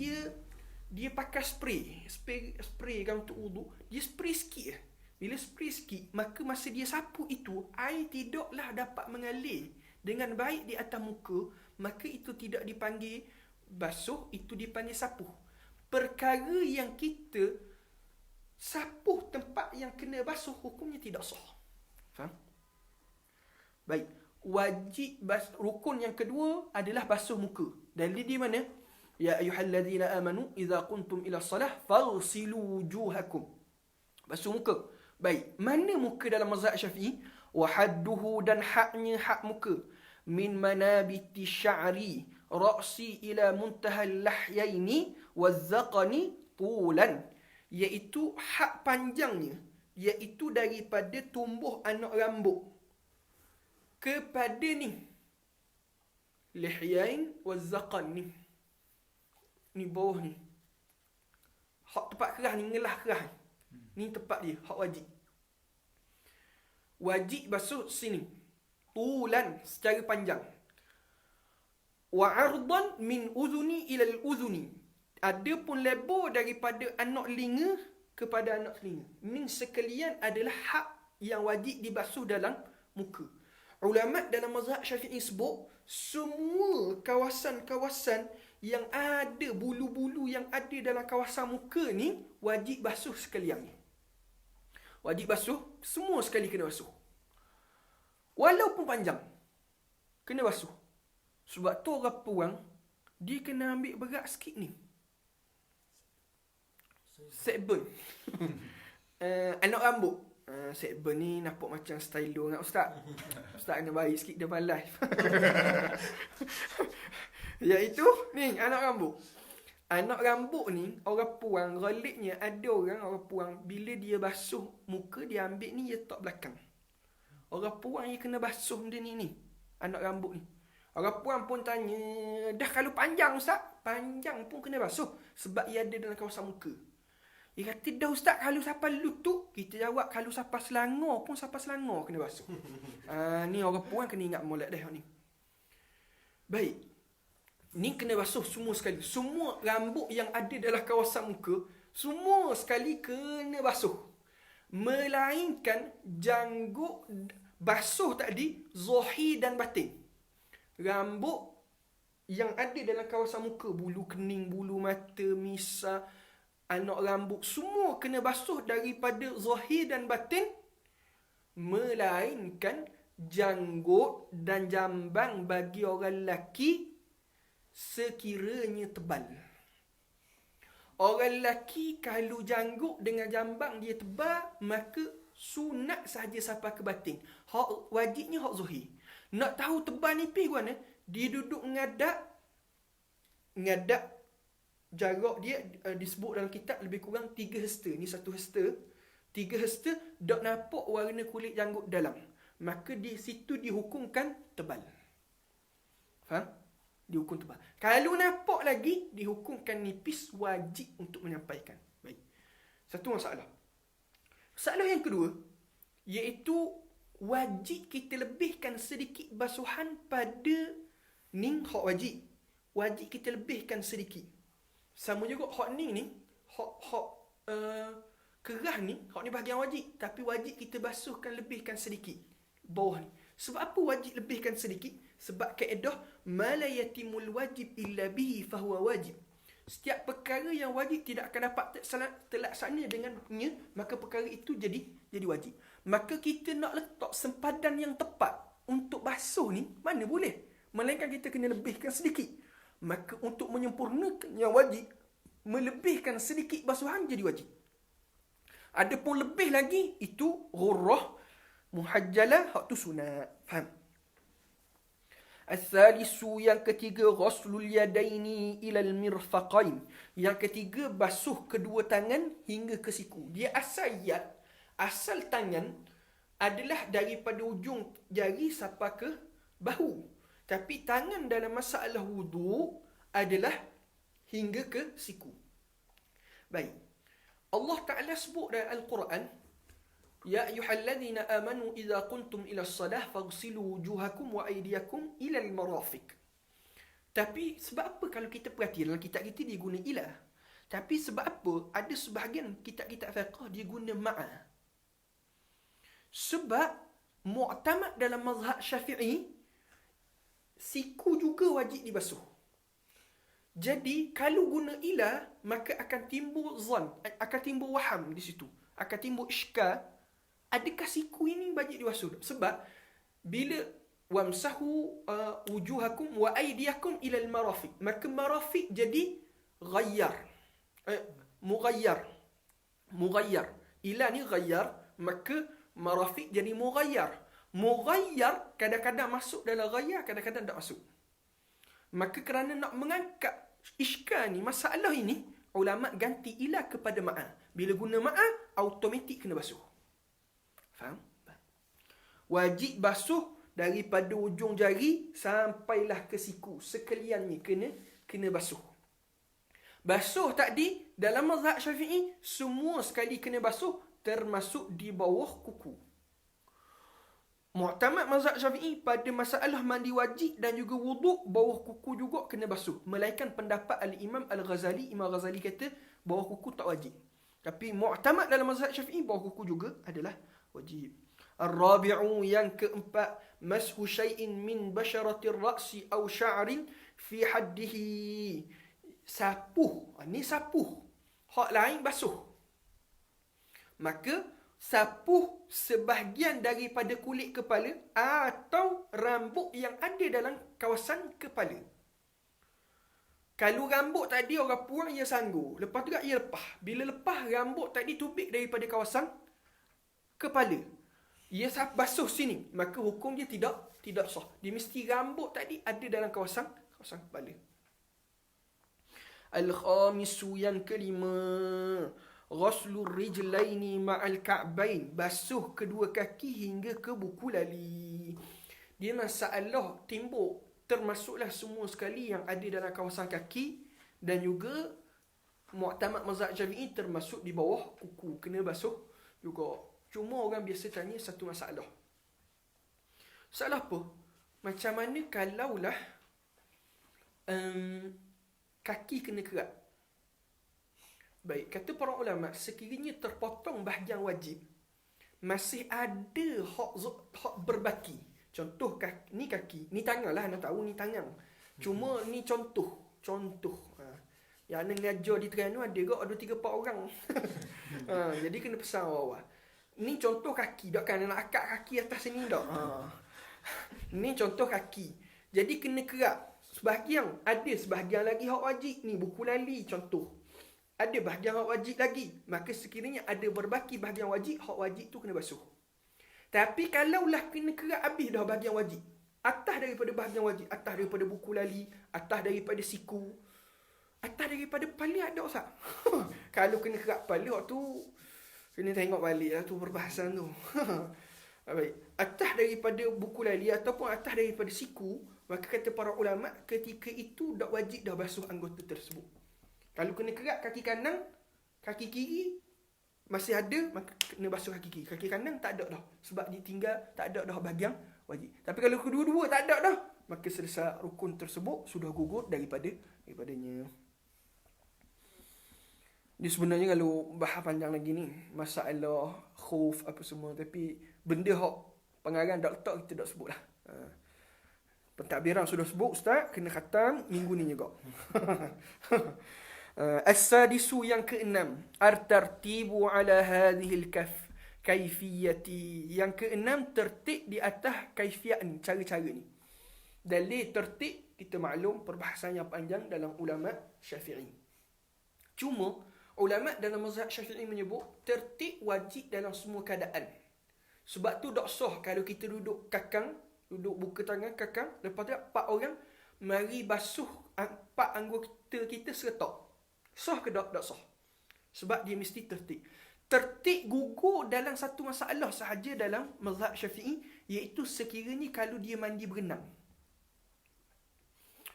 dia pakai spray kan untuk wudu, dia spray sikit je. Bila spray sikit, maka masa dia sapu itu, air tidaklah dapat mengalir dengan baik di atas muka, maka itu tidak dipanggil basuh, itu dipanggil sapu. Perkara yang kita sapu tempat yang kena basuh, hukumnya tidak sah. Faham? Baik. Wajib rukun yang kedua adalah basuh muka. Dalil di mana? Ya ayyuhalladzina amanu idza qumtum ila shalah faghsilu wujuhakum. Basuh muka. Baik, mana muka dalam mazhab Syafi'i? Wa hadduhu, dan haknya hak muka. Min manabiti sya'ri ra'si ila muntahal lahyaini wazzaqani tulan. Iaitu hak panjangnya, iaitu daripada tumbuh anak rambut kepada ni lihyain wazzaqan ni bawah ni. Hak tempat kerah ni, ngelah kerah ni tempat dia, hak wajib. Wajib basuh sini. Tulan, secara panjang. Wa ardan min uzuni ila al-uzuni. Ada pun lebar daripada anak telinga kepada anak telinga. Ini sekalian adalah hak yang wajib dibasuh dalam muka. Ulama dalam mazhab Syafi'i sebut semua kawasan-kawasan yang ada bulu-bulu yang ada dalam kawasan muka ni wajib basuh sekalian. Wajib basuh, semua sekali kena basuh. Walaupun panjang, kena basuh. Sebab tu orang perang, dia kena ambil berat sikit ni. Sekben. Anak rambut. Sekben ni nampak macam style dengan ustaz. Ustaz kena baik sikit depan live. Iaitu ni anak rambut. Anak rambut ni orang puang galiknya ada orang puang bila dia basuh muka dia ambil ni dia letak belakang. Orang puang dia kena basuh dia ni anak rambut ni. Orang puang pun tanya, dah kalau panjang ustaz, panjang pun kena basuh sebab ia ada dalam kawasan muka. Dia kata, dah ustaz, kalau sampai lutut, kita jawab, kalau sampai selangor pun sampai selangor kena basuh. Ni orang puan kena ingat molek dah ni. Baik. Ni kena basuh semua sekali. Semua rambut yang ada dalam kawasan muka, semua sekali kena basuh. Melainkan janggut basuh tadi, zahir dan batin. Rambut yang ada dalam kawasan muka, bulu kening, bulu mata, misai, anak rambut, semua kena basuh daripada zahir dan batin, melainkan janggut dan jambang bagi orang lelaki sekiranya tebal. Orang lelaki kalau janggut dengan jambang dia tebal, maka sunat sahaja sampai ke batin. Hak wajibnya hak zahir. Nak tahu tebal nipis ke mana? Dia duduk ngadak jarak dia disebut dalam kitab lebih kurang 3 hasta. Ni 1 hasta. 3 hasta, dok nampak warna kulit janggut dalam. Maka di situ dihukumkan tebal. Faham? Dihukum tebal. Kalau nampak lagi, dihukumkan nipis, wajib untuk menyampaikan. Baik. Satu masalah. Masalah yang kedua, iaitu wajib kita lebihkan sedikit basuhan pada ni hak wajib. Wajib kita lebihkan sedikit. Sama juga hak ni hak kerah ni, hak ni bahagian wajib, tapi wajib kita basuhkan lebihkan sedikit bawah ni. Sebab apa wajib lebihkan sedikit? Sebab kaedah ma la yatimul wajib illa bihi fahuwa wajib. Setiap perkara yang wajib tidak akan dapat terlaksana dengannya, maka perkara itu jadi wajib. Maka kita nak letak sempadan yang tepat untuk basuh ni, mana boleh? Melainkan kita kena lebihkan sedikit. Maka untuk menyempurnakan yang wajib, melebihkan sedikit basuhan jadi wajib. Adapun lebih lagi, itu ghurrah, muhajjalah, hak tu sunat. Faham? Al-thalisu, yang ketiga, ghaslul yadaini ilal mirfaqain. Yang ketiga, basuh kedua tangan hingga ke siku. Dia asal tangan adalah daripada ujung jari sampai ke bahu. Tapi tangan dalam masalah wudu adalah hingga ke siku. Baik. Allah Ta'ala sebut dalam Al-Quran, Ya ayyuhalladzina amanu idza qumtum ila as-salah faghsilu wujuhakum wa aydiyakum ila al-marafiq. Tapi sebab apa kalau kita perhati dalam kitab kita dia guna ila? Tapi sebab apa ada sebahagian kitab-kitab fiqh dia guna ma'a? Sebab mu'tamad dalam mazhab Syafi'i, siku juga wajib dibasuh. Jadi kalau guna ila, maka akan timbul zan, akan timbul waham di situ, akan timbul iskal. Adakah siku ini wajib dibasuh? Sebab bila wamsahu wujuhakum wa aydiyakum ila al-marafiq, maka marafiq jadi ghayyar, mughayyar. Ila ni ghayyar, maka marafiq jadi mughayyar. Mughayyar kadang-kadang masuk dalam ghayyar, kadang-kadang tak masuk. Maka kerana nak mengangkat iskal ni, masalah ini, ulama ganti ila kepada ma'a. Bila guna ma'a, automatik kena basuh. Faham? Wajib basuh daripada ujung jari sampailah ke siku. Sekaliannya kena basuh. Basuh tadi dalam mazhab Syafi'i semua sekali kena basuh, termasuk di bawah kuku. Mu'tamad mazhab Syafi'i pada masalah mandi wajib dan juga wuduk, bawah kuku juga kena basuh. Melainkan pendapat Al-Imam Al-Ghazali, Imam Ghazali kata bawah kuku tak wajib. Tapi mu'tamad dalam mazhab Syafi'i bawah kuku juga adalah wajib. Ar-rabi'u, yang keempat, mashu syai'in min basyaratir ra'si aw sya'rin fi haddihi. Sapuh. Ni sapuh. Hak lain basuh. Maka sapuh sebahagian daripada kulit kepala atau rambut yang ada dalam kawasan kepala. Kalau rambut tadi orang puang, ia sanggup. Lepas tu ia lepas. Bila lepas, rambut tadi tubik daripada kawasan kepala. Ia basuh sini. Maka hukum dia tidak sah. Dia mesti rambut tadi ada dalam kawasan kepala. Al-khamisu, yang kelima, ghaslur rijlaini ma'al ka'bain. Basuh kedua kaki hingga ke buku lali. Dia masalah timbuk. Termasuklah semua sekali yang ada dalam kawasan kaki. Dan juga mu'tamad mazhab Syafi'i termasuk di bawah kuku. Kena basuh juga. Cuma orang biasa tanya satu masalah. Masalah apa? Macam mana kalaulah kaki kena kerat? Baik, kata para ulama, sekiranya terpotong bahagian wajib, masih ada hak berbaki. Contoh kaki, ni tangan lah, anda tahu ni tangan. Cuma ni contoh. Yang anda ngajar di Terengganu ada ke? Ada 3-4 orang. Jadi kena pesan awal-awal. Ni contoh kaki. Tak kan nak akak kaki atas sini tak? Ni contoh kaki. Jadi kena kerat. Sebahagian lagi hak wajib. Ni buku lali contoh. Ada bahagian hak wajib lagi. Maka sekiranya ada berbaki bahagian wajib, hak wajib tu kena basuh. Tapi kalaulah kena kerat habis dah bahagian wajib, atas daripada bahagian wajib, atas daripada buku lali, atas daripada siku, atas daripada kepala ada Ustaz. Kalau kena kerat kepala tu, kena tengok balik lah tu perbahasan tu. Baik. Atas daripada buku lali ataupun atas daripada siku, maka kata para ulama, ketika itu dah wajib dah basuh anggota tersebut. Kalau kena kerat kaki kanan, kaki kiri masih ada, maka kena basuh kaki kiri. Kaki kanan tak ada dah. Sebab ditinggal, tak ada dah bahagian wajib. Tapi kalau kedua-dua tak ada dah, maka selesai rukun tersebut sudah gugur daripadanya. Dia sebenarnya kalau bahas panjang lagi ni, masalah khuf apa semua. Tapi benda hak pengarang tak letak, kita tak sebut lah. Pentadbiran sudah sebut Ustaz, kena khatam minggu ni juga. As-sadisu, yang keenam, ar-tartibu ala hadhil kaifiyati. Yang keenam, tertib di atas kaifiat ni, cara-cara ni. Dalil tertib, kita maklum perbahasan yang panjang dalam ulama Syafi'i. Cuma ulama dalam mazhab Syafi'i menyebut tertib wajib dalam semua keadaan. Sebab tu tak sah kalau kita duduk kakang, duduk buka tangan kakang, lepas tu 4 orang mari basuh 4 anggota kita seretak. Sah ke tak? Tak sah. Sebab dia mesti tertib. Tertib gugur dalam satu masalah sahaja dalam mazhab Syafi'i, iaitu sekiranya kalau dia mandi berenang.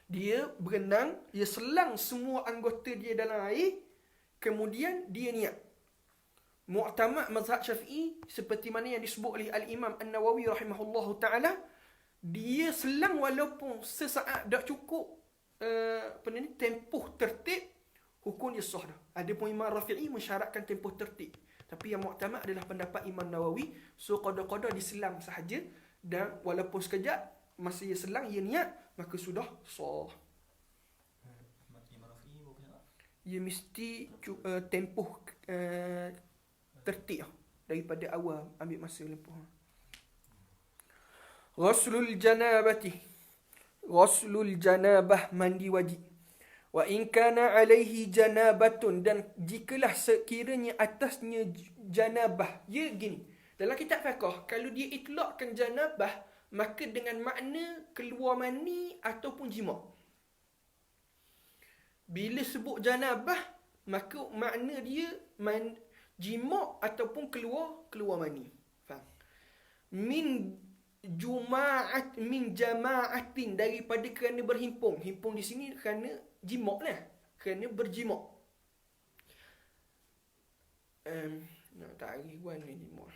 Dia berenang, dia selang semua anggota dia dalam air, kemudian dia niat. Mu'tamad mazhab Syafi'i, seperti mana yang disebut oleh Al-Imam An-Nawawi rahimahullahu ta'ala, dia selang walaupun sesaat tak cukup tempoh tertib, hukum dia sah dah. Adapun Imam Rafi'i mensyaratkan tempoh tertib. Tapi yang mu'tamad adalah pendapat Imam Nawawi. So qada-qada diselang sahaja, dan walaupun sekejap masa ia selang, ia niat, maka sudah sah. Imam Rafi'i bukan apa? Ia mesti tempoh tertib daripada awal, ambil masa lempuh. Ghuslul janabah, mandi wajib. Wa in kana alaihi janabatun, dan jikalah sekiranya atasnya janabah. Ya gini, dalam kitab fiqh, kalau dia itlaqkan janabah, maka dengan makna keluar mani ataupun jima'. Bila sebut janabah, maka makna dia jima' ataupun keluar mani. Faham? Min jama'atin, daripada kerana berhimpun. Himpun di sini kerana jima' lah, kerana berjima'. Nak ta'rifan ni jima'.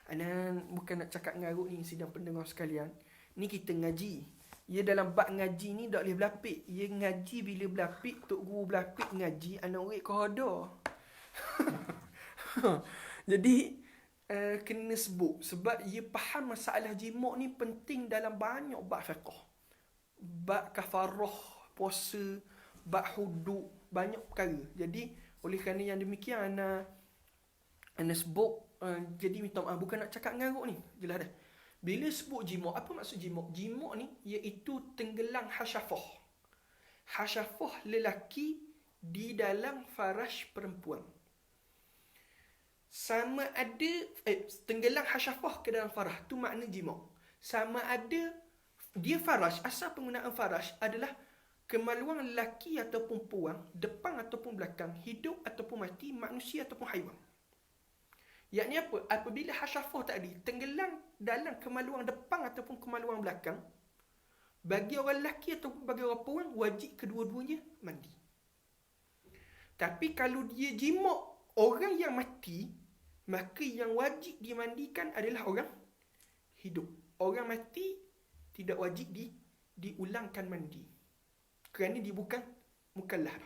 Ana bukan nak cakap ngarut ni sidang pendengar sekalian. Ni kita ngaji. Ya, dalam bab ngaji ni tak boleh berlapik. Ya, ngaji bila berlapik, tok guru berlapik ngaji, anak murid kau ada. Jadi kena sebut sebab ia faham masalah jimuk ni penting dalam banyak bab fiqh. Bab kafarah, puasa, bab hudud, banyak perkara. Jadi oleh kerana yang demikian ana sebut jadi minta maaf bukan nak cakap ngaruk ni. Jelas dah. Bila sebut jimuk, apa maksud jimuk? Jimuk ni iaitu tenggelam hasyafah. Hasyafah lelaki di dalam faraj perempuan. Sama ada tenggelam hasyafah ke dalam faraj tu makna jima'. Sama ada dia faraj, asal penggunaan faraj adalah kemaluan lelaki ataupun perempuan, depan ataupun belakang, hidup ataupun mati, manusia ataupun haiwan. Yakni apa? Apabila hasyafah tadi tenggelam dalam kemaluan depan ataupun kemaluan belakang, bagi orang lelaki ataupun bagi orang perempuan wajib kedua-duanya mandi. Tapi kalau dia jima' orang yang mati, maka yang wajib dimandikan adalah orang hidup. Orang mati tidak wajib diulangkan mandi, kerana dia bukan mukallaf.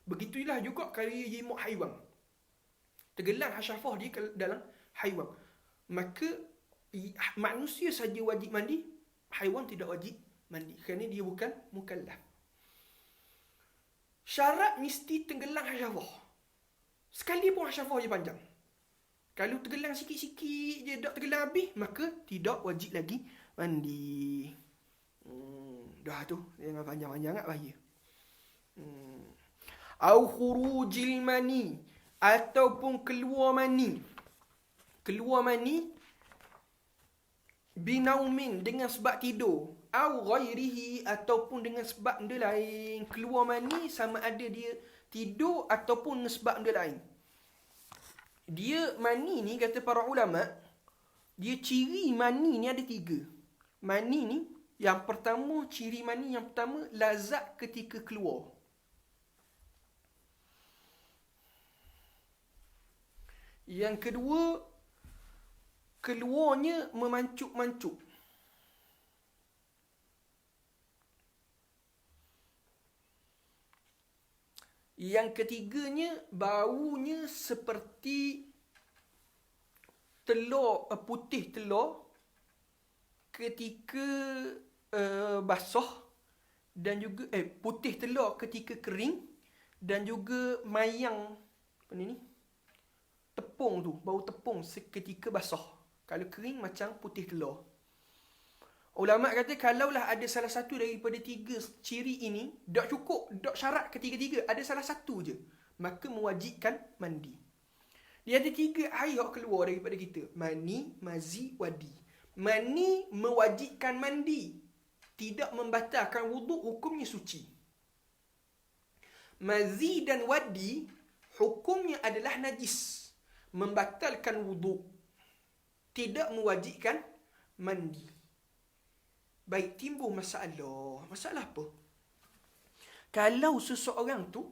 Begitulah juga kalau dia jima' haiwan, tergelam hasyafah dia dalam haiwan, maka manusia saja wajib mandi, haiwan tidak wajib mandi kerana dia bukan mukallaf. Syarat mesti tenggelam hasyafah, sekalipun hasyafah dia panjang. Kalau tergelam sikit-sikit je, tak tergelam habis, maka tidak wajib lagi mandi. Dah tu, jangan panjang-panjang nak bahaya. Au khurujil mani, ataupun keluar mani. Keluar mani binaumin, dengan sebab tidur. Au ghairihi, ataupun dengan sebab benda lain. Keluar mani sama ada dia tidur ataupun dengan sebab benda lain. Dia mani ni, kata para ulama, dia ciri mani ni ada 3. Mani ni, yang pertama, ciri mani yang pertama, lazat ketika keluar. Yang kedua, keluarnya memancuk-mancuk. Yang ketiganya, baunya seperti telur, putih telur ketika basah, dan juga putih telur ketika kering, dan juga mayang apa ni, tepung tu, bau tepung seketika basah. Kalau kering macam putih telur. Ulama kata kalaulah ada salah satu daripada 3 ciri ini, tak cukup, tak syarat ketiga-tiga, ada salah satu je, maka mewajibkan mandi. Dia ada 3 air keluar daripada kita: mani, mazi, wadi. Mani mewajibkan mandi, tidak membatalkan wuduk, hukumnya suci. Mazi dan wadi hukumnya adalah najis, membatalkan wuduk, tidak mewajibkan mandi. Baik, timbul masalah. Masalah apa? Kalau seseorang tu,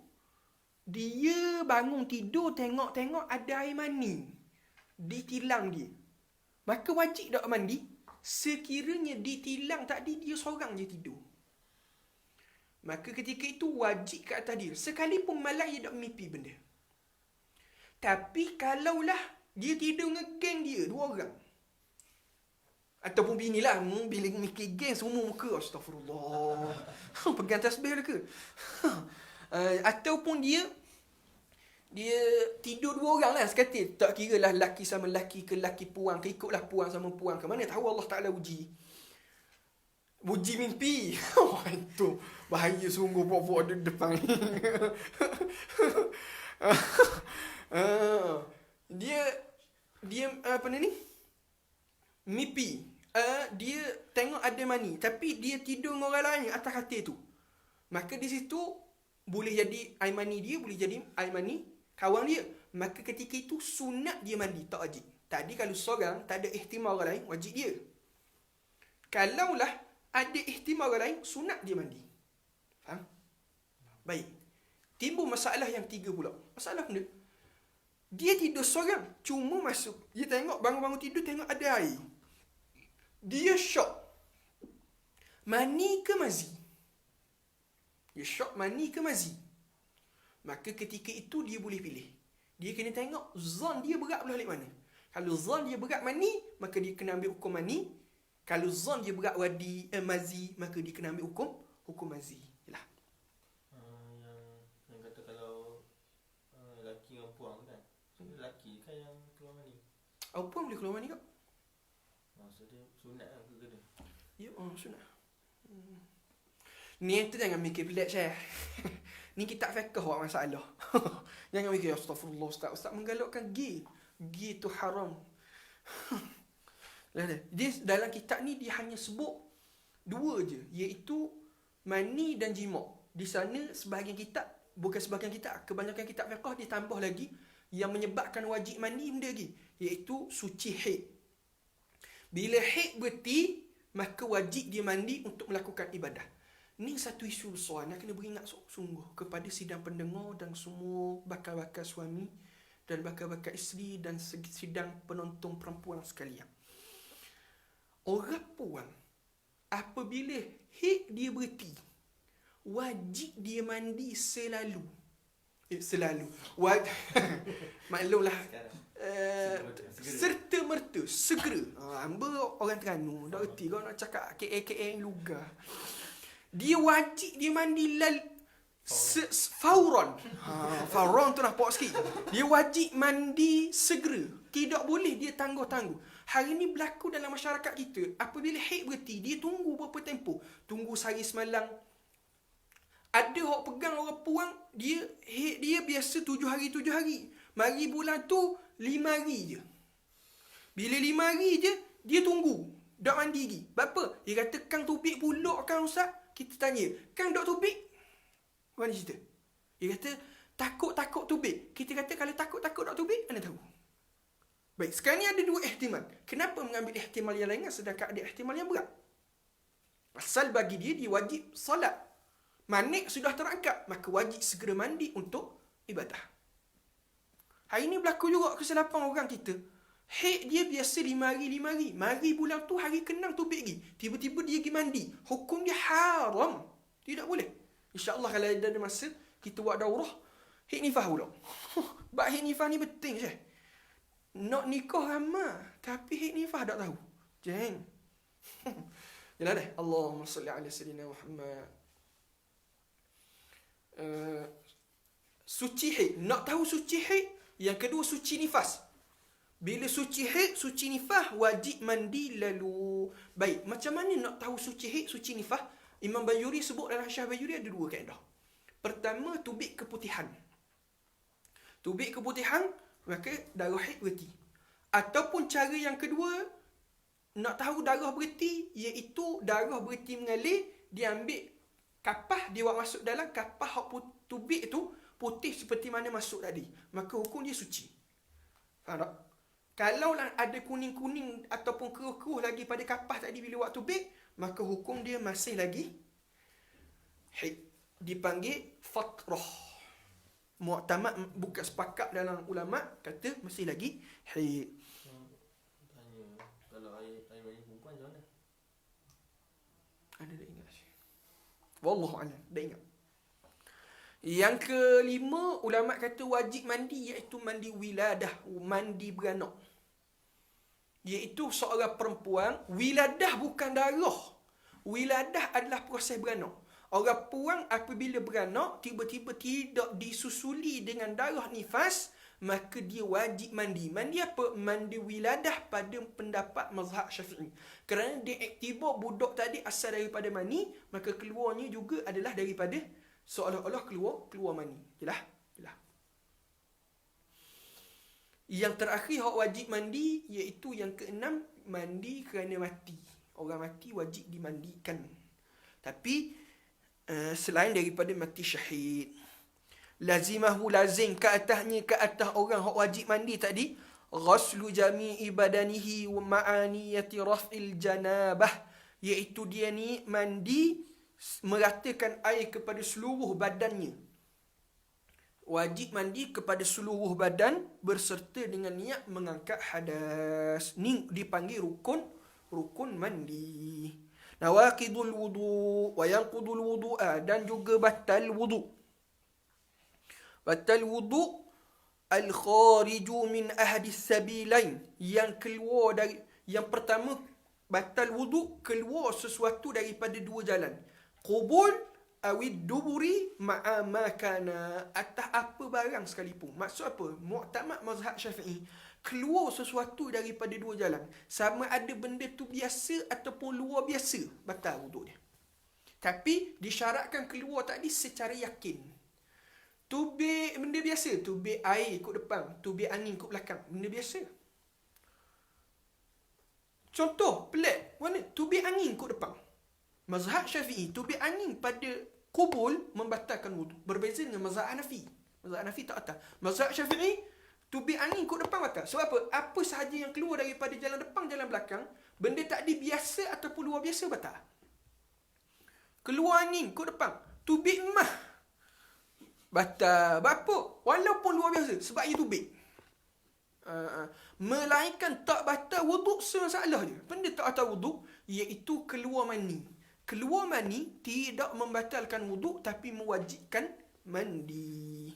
dia bangun tidur, tengok-tengok ada air mani di tilang dia, maka wajib tak mandi? Sekiranya di tilang tadi dia seorang je tidur, maka ketika itu wajib ke atas dia, sekalipun malam dia tak mimpi benda. Tapi kalaulah dia tidur dengan geng dia 2 orang, ataupun bini lah, bila mikir geng semua muka, astagfirullah, pegang tasbih lah ke? Ataupun dia tidur 2 orang lah sekata, tak kira lah lelaki sama lelaki ke lelaki puang ke, ikutlah puang sama puang ke, mana tahu Allah Ta'ala uji mimpi. Itu bahaya sungguh buat ada depan ni. Dia apa ni, mimpi, dia tengok ada mani, tapi dia tidur dengan orang lain atas katil tu, maka di situ boleh jadi air mani dia, boleh jadi air mani kawan dia, maka ketika itu sunat dia mandi, tak wajib. Tadi kalau seorang tak ada ihtimal orang lain, wajib dia. Kalaulah ada ihtimal orang lain, sunat dia mandi. Faham? Baik, timbul masalah yang 3 pula. Masalah benda, dia tidur seorang, cuma masuk, dia tengok bangun-bangun tidur, tengok ada air, dia syok, mani ke mazi? Dia syok mani ke mazi? Maka ketika itu dia boleh pilih. Dia kena tengok zon dia berat belah mana. Kalau zon dia berat mani, maka dia kena ambil hukum mani. Kalau zon dia berat mazi, maka dia kena ambil hukum mazi. Yalah. Yang kata kalau lelaki dengan puang kan, lelaki kan yang keluar mani. Puan boleh keluar mani kak? Maksud dia sunat lah ke kena? Ya, sunat. Ni tu jangan mikir pelik Syekh. Ni kitab fiqh buat masalah. Jangan mikir astagfirullah ustaz menggalakkan gay. Gay tu haram. Dia dalam kitab ni dia hanya sebut dua je, iaitu mani dan jima'. Di sana sebahagian kitab, bukan sebahagian kitab, kebanyakan kitab fiqh dia tambah lagi yang menyebabkan wajib mandi benda lagi, iaitu suci haid. Bila haid berhenti, maka wajib dia mandi untuk melakukan ibadah. Ni satu isu besar, nak kena beringat sungguh kepada sidang pendengar dan semua bakal-bakal suami dan bakal-bakal isteri dan sidang penonton perempuan sekalian. Orang puan, apabila haid dia berhenti, wajib dia mandi selalu. Maklumlah. Serta-merta, segera. Hamba orang Terengganu, tak erti kau nak cakap KA lugar. Dia wajib dia mandi fauran. Fauran tu nak pok sikit. Dia wajib mandi segera. Tidak boleh dia tangguh-tangguh. Hari ni berlaku dalam masyarakat kita, apabila haid berhenti, dia tunggu berapa tempoh. Tunggu sehari semalam. Ada orang pegang orang puang, haid dia biasa 7 hari. Mari bulan tu 5 hari je. Bila 5 hari je, dia tunggu. Tak mandi lagi. Berapa? Dia kata, Kang tubik pulak kan Ustaz? Kita tanya, Kang dok tubik? Mana cerita? Dia kata, takut tubik. Kita kata, kalau takut dok tubik, anda tahu. Baik, sekarang ni ada dua ihtimal. Kenapa mengambil ihtimal yang lain sedangkan ada ihtimal yang berat? Pasal bagi dia wajib solat. Manik sudah terangkat, maka wajib segera mandi untuk ibadah. Hari ni berlaku juga kesilapan orang kita. Haid dia biasa 5 hari. Mari bulan tu hari kenang tubik lagi. Tiba-tiba dia pergi mandi. Hukum dia haram. Tidak boleh. InsyaAllah kalau ada masa, kita buat daurah. Haid nifah pula. Bak haid nifah ni penting je. Nak nikah ramah. Tapi haid nifah tak tahu. Jeng. Yalah dah. Allahumma salli ala sayyidina Muhammad. Suci haid. Nak tahu suci haid. Yang kedua suci nifas. Bila suci haid, suci nifah, wajib mandi lalu. Baik, macam mana nak tahu suci haid, suci nifah? Imam Bayuri sebut dalam Syarh Bayuri ada dua kaedah. Pertama, tubik keputihan. Tubik keputihan, maka darah haid berhenti. Ataupun cara yang kedua, nak tahu darah berhenti, iaitu darah berhenti mengalir, dia ambil kapah, dia buat masuk dalam kapah tubik tu, putih seperti mana masuk tadi. Maka hukum dia suci. Faham tak? Kalau ada kuning-kuning ataupun keruh-keruh lagi pada kapas tadi bila waktu tubik, maka hukum dia masih lagi haid. Dipanggil fatrah. Mu'tamad bukan sepakat dalam ulama kata masih lagi haid. Tanya, kalau air mani perempuan macam mana? Ada tak ingat? Wallahu a'lam, dah ingat. Yang kelima, ulama kata wajib mandi iaitu mandi wiladah, mandi beranak. Iaitu seorang perempuan, wiladah bukan darah. Wiladah adalah proses beranak. Orang puang apabila beranak, tiba-tiba tidak disusuli dengan darah nifas, maka dia wajib mandi. Mandi apa? Mandi wiladah pada pendapat mazhab Syafi'i. Kerana dia iktibar budak tadi asal daripada mani, maka keluarnya juga adalah daripada seolah-olah keluar mani. Jelas? Yang terakhir hak wajib mandi iaitu yang keenam, mandi kerana mati. Orang mati wajib dimandikan. Tapi selain daripada mati syahid, lazimahu lazim ke atas orang hak wajib mandi tadi, ghaslu jami'i badanihi wa ma'aniyati raf'il janabah, iaitu dia ni mandi meratakan air kepada seluruh badannya. Wajib mandi kepada seluruh badan berserta dengan niat mengangkat hadas. Ni dipanggil rukun mandi. Nawaqidul wudu wa yanqudul wudu'a, dan juga batal wudu. Batal wudu Al-khariju min ahadis sabilain, yang keluar dari, yang pertama batal wuduk keluar sesuatu daripada dua jalan. Qubul awid duburi ma'a makana, atas apa barang sekalipun. Maksud apa? Mu'tamad mazhab Syafi'i, keluar sesuatu daripada dua jalan, sama ada benda tu biasa ataupun luar biasa, batal wuduk dia. Tapi disyaratkan keluar tadi secara yakin. Tubik benda biasa, tubik air ikut depan, tubik angin ikut belakang, benda biasa. Contoh pelik, mana? Tubik angin ikut depan. Mazhab Syafi'i, tubik angin pada kubul membatalkan wuduk. Berbeza dengan mazhab Hanafi. Mazhab Hanafi tak batal. Mazhab Syafi'i, tubik angin ikut depan batal. Sebab apa? Apa sahaja yang keluar daripada jalan depan, jalan belakang, benda takdir biasa ataupun luar biasa batal. Keluar angin ikut depan, tubik emas batal. Apa? Walaupun luar biasa, sebab ia tubik. Melainkan tak batal wuduk semasalah je. Benda tak batal wuduk, iaitu keluar mani. Keluar mani tidak membatalkan wuduk, tapi mewajibkan mandi.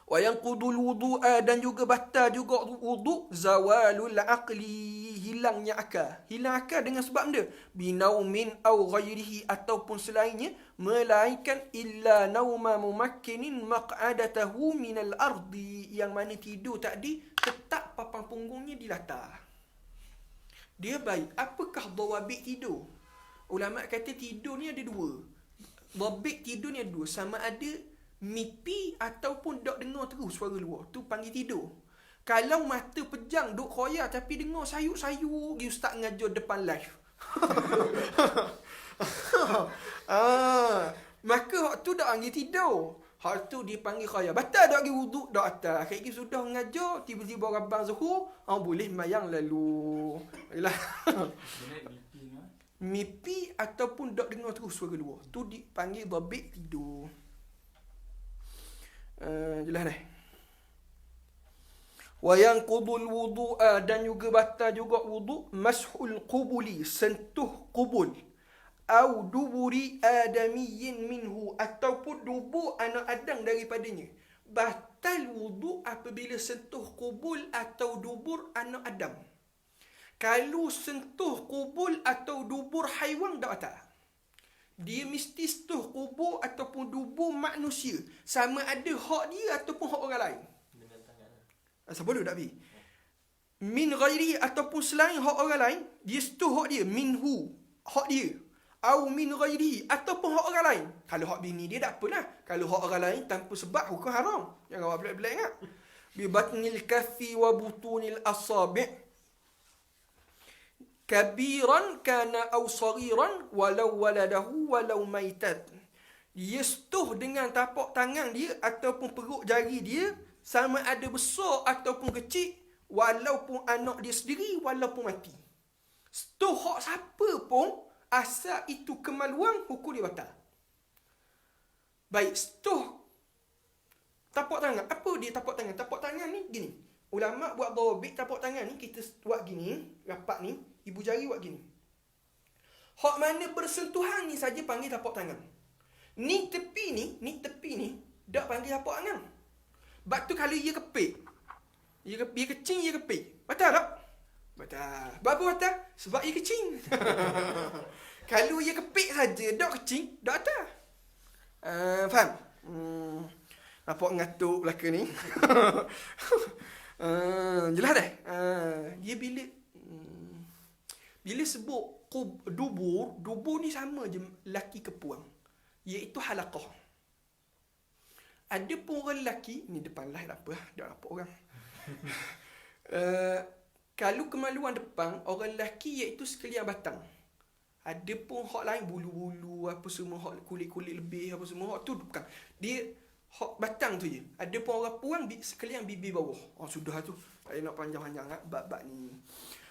Wa yanqudul wudu'a, dan juga batal juga wuduk zawalul aqli, hilangnya akal. Hilang akal dengan sebab benda binaumin au ghairihi, ataupun selainnya, melainkan illa nauma mumakkinin maq'adatahu minal ardi, yang mana tidur tadi tetap papan punggungnya di latar. Dia baik. Apakah dawabit tidur? Ulama kata tidur ni ada dua. Dawabit tidur ni ada dua. Sama ada mimpi ataupun dok dengar terus suara luar, tu panggil tidur. Kalau mata pejang duk khoya tapi dengar sayuk-sayuk gi ustaz ngajar depan live. Maka hak tu dak panggil tidur. Hak tu dipanggil khoya. Batal dak gi wuduk dak atas. Kayak gi sudah ngajar tiba-tiba rabang zuhur, boleh mayang lalu. Yalah. Mimpi ataupun dok dengar terus suara luar, tu dipanggil dhabit tidur. Jelas dah. Wa yanqudul wudu'a, dan juga batal juga wuduk mashul qubuli, sentuh qubul, au duburi adamiyyin minhu, ataupun dubur anak Adam daripadanya. Batal wuduk apabila sentuh qubul atau dubur anak Adam. Kalau sentuh qubul atau dubur haiwan tak batal. Dia mesti sentuh kubur ataupun dubur manusia, sama ada hak dia ataupun hak orang lain. Dengan tangan. Siapa dulu tak bi? Min ghairi, ataupun selain hak orang lain, dia sentuh hak dia, minhu, hak dia. Au min ghairi, ataupun hak orang lain. Kalau hak bini dia tak apalah. Kalau hak orang lain tanpa sebab, hukum haram. Jangan buat pelik-pelik ingat. Bi batnil kaffi wa butunil asabi', kabiran kana aw saghiran walau waladahu walau maitat. Dia sentuh dengan tapak tangan dia ataupun perut jari dia, sama ada besar ataupun kecil, walaupun anak dia sendiri, walaupun mati. Sentuh hak siapa pun, asal itu kemaluan, hukum dia batal. Baik, sentuh tapak tangan. Apa dia tapak tangan? Tapak tangan ni gini. Ulama buat dhabit tapak tangan ni, kita buat gini, rapat ni, ibu jari buat gini. Hak mana bersentuhan ni saja panggil tapak tangan. Ni tepi ni, dak panggil tapak tangan. Sebab tu kalau ia kepit, ia kecing, ia kepit, batal tak? Batal. Kenapa batal? Sebab ia kecing. Kalau ia kepit saja, dak kecing, dak batal. Faham? Nampak ngatuk belaka ni. Jelas dah. Dia bila sebut dubur ni sama je laki ke puang, iaitu halaqah. Ada pun orang lelaki ni depan lah, tak apa, dah nampak orang. Kalau kemaluan depan orang lelaki iaitu sekalian batang. Ada pun hak lain, bulu-bulu apa semua, hak kulit-kulit lebih apa semua, hak tu bukan. Dia hak batang tu je. Ada pun orang puang sekalian bibir bawah. Sudah tu. Tak nak panjang-panjang bab-bab ni.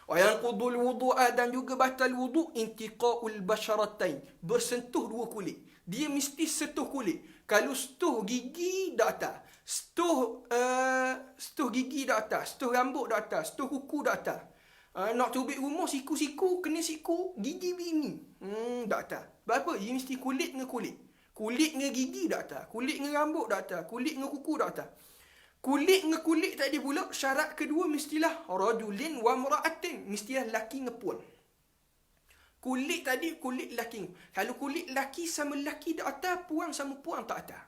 Wa yanqudul wudu'a, dan juga batal wuduk intiqa'ul basyaratain, bersentuh dua kulit. Dia mesti sentuh kulit. Kalau sentuh gigi dak atas, sentuh gigi dak atas, sentuh rambut dak atas, sentuh kuku dak atas. Nak tubik rumah siku-siku, kena siku gigi bini. Dak atas. Sebab apa? Dia mesti kulit dengan kulit. Kulit dengan gigi dak atas, kulit dengan rambut dak atas, kulit dengan kuku dak atas. Kulit dengan kulit tadi pula, syarat kedua mestilah rajulin wa mra'atin. Mestilah laki dengan puan. Kulit tadi, kulit laki. Kalau kulit laki sama laki tak atas, puan sama puan tak atas.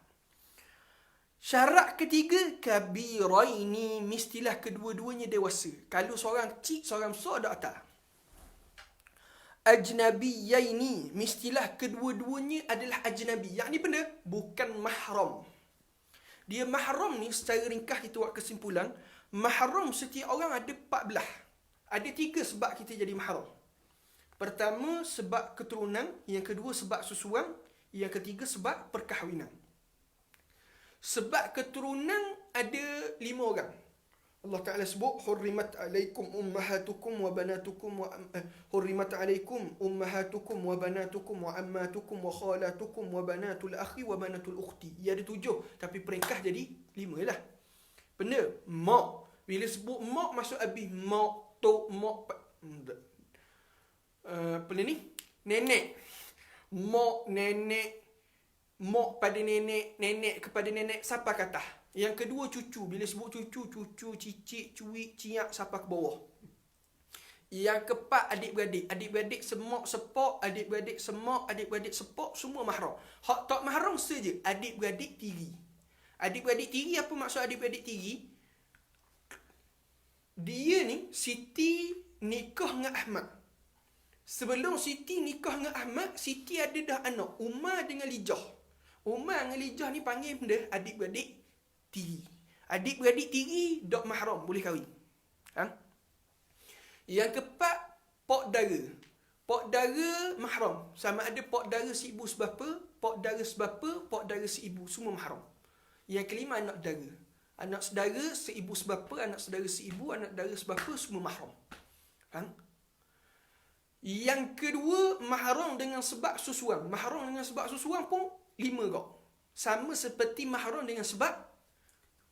Syarat ketiga, kabiraini. Mestilah kedua-duanya dewasa. Kalau seorang kecil, seorang besar tak atas. Ajnabiyaini. Mestilah kedua-duanya adalah ajnabi. Yang ni benda, bukan mahram. Dia mahram ni secara ringkas kita buat kesimpulan. Mahram setiap orang ada 14. Ada 3 sebab kita jadi mahram. Pertama sebab keturunan, yang kedua sebab susuan, yang ketiga sebab perkahwinan. Sebab keturunan ada 5 orang. Allah Ta'ala sebut hurrimat alaikum ummahatukum wa banatukum wa hurrimat alaikum ummahatukum wa banatukum wa ammatukum wa khalatukum wa banatul akhi wa banatul ukhti. Ia ada 7 tapi peringkas jadi 5 lah. Benar? Mak. Bila sebut mak maksud habis mak, tok, mak apa ni? Nenek. Mak, nenek, mak pada nenek, nenek kepada nenek siapa kata? Yang kedua cucu. Bila sebut cucu, cucu, cicit, cuik, ciak sampai ke bawah. Yang keempat adik-beradik. Adik-beradik semak, sepak, adik-beradik semak, adik-beradik sepak, semua mahram. Hak tak mahram saja adik-beradik tiri. Adik-beradik tiri, apa maksud adik-beradik tiri? Dia ni Siti nikah dengan Ahmad. Sebelum Siti nikah dengan Ahmad, Siti ada dah anak, Umar dengan Lijah. Umar dengan Lijah ni panggil benda adik-beradik tiri. Adik-beradik tiri dok mahram, boleh kahwin. Yang keempat, pak dara. Pak dara mahram. Sama ada pak dara si ibu sebapa, pak dara sebapa, pak dara si ibu, semua mahram. Yang kelima, anak dara. Anak saudara seibu sebapa, anak saudara seibu, anak dara sebapa, semua mahram. Yang kedua, mahram dengan sebab susuan. Mahram dengan sebab susuan pun 5 kau. Sama seperti mahram dengan sebab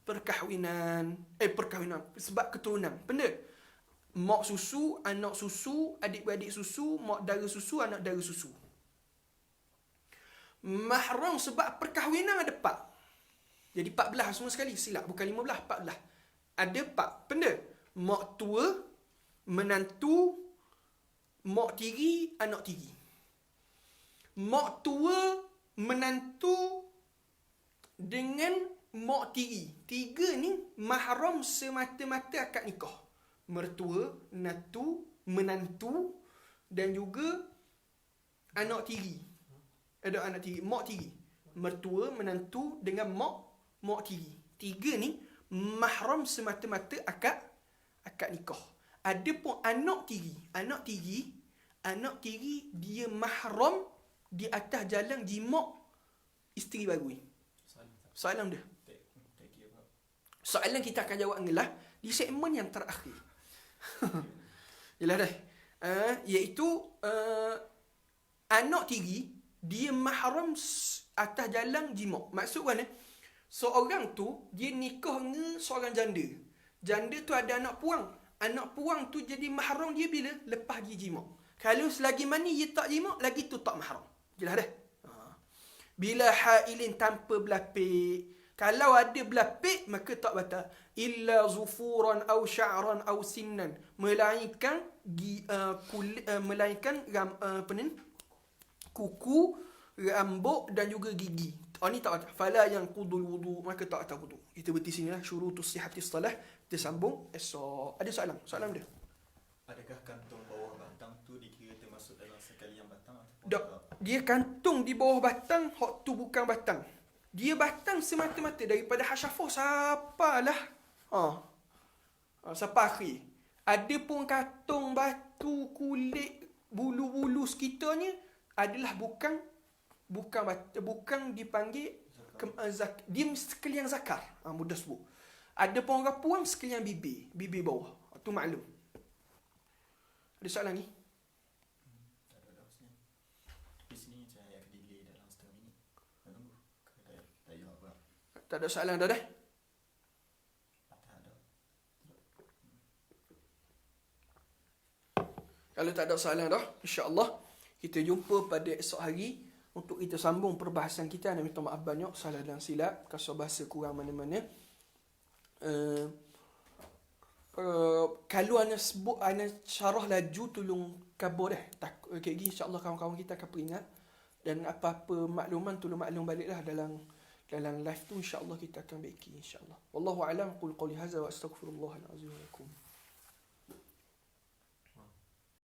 perkahwinan, sebab keturunan. Benar? Mak susu, anak susu, adik-beradik susu, mak dara susu, anak dara susu. Mahram sebab perkahwinan ada 4. Jadi 14 semua sekali. Silap, bukan 15, 14. Ada 4. Benar? Mak tua, menantu, mak tiri, anak tiri. Mak tua, menantu dengan mak tiri. 3 ni mahram semata-mata akad nikah. Mertua, menantu dan juga anak tiri. Ada anak tiri, mak tiri. Mertua, menantu dengan mak tiri. 3 ni mahram semata-mata akad nikah. Ada pun anak tiri. Anak tiri dia mahram di atas jalan jimat isteri baru ni. Soalan dia. Soalan kita akan jawab ngelah di segmen yang terakhir. Jelas dah. Iaitu anak tiri dia mahram atas jalan jimat. Maksud mana? Seorang tu dia nikah dengan seorang janda. Janda tu ada anak puang. Anak puang tu jadi mahram dia bila lepas dia jimat. Kalau selagi mana dia tak jimat, lagi tu tak mahram. Jelas dah. Bila hailin tanpa belapik. Kalau ada belapik, maka tak batal. Illa zufuran aw sya'ran aw sinnan. Melainkan kuku, rambut dan juga gigi. Ini tak batal. Fala yang qudul wudu, maka tak batal wudu. Kita berhenti sini lah. Syurutus sihatis salah. Kita sambung esok. Ada soalan? Soalan dia? Adakah kantung bawah batang tu dikira termasuk dalam sekalian batang ataupun tak? Dia kantung di bawah batang, hak tu bukan batang. Dia batang semata-mata daripada hasyafah sapalah. Sampai akhir. Ada pun kantung batu, kulit, bulu-bulu sekitarnya adalah bukan dipanggil dia sekalian zakar. Mudah sebut. Ada pun orang puang sekalian bibir bawah. Itu maklum. Ada soalan lagi? Tak ada sini. Di sini saya akan delay dalam setengah minit. Tunggu. Tak ada apa. Tak ada soalan dah? Tak ada. Kalau tak ada soalan dah, insya-Allah kita jumpa pada esok hari untuk kita sambung perbahasan kita. Nak minta maaf banyak salah dan silap, kasar bahasa kurang mana-mana. Kalau ana sebut, ana syarah laju tolong kabur okay, insya-Allah kawan-kawan kita akan peringat, dan apa-apa makluman tolong maklum baliklah dalam live tu, insya-Allah kita akan baiki insya-Allah. Wallahu a'lam, qul qawli hadza wa astaghfirullahal azim wa lakum.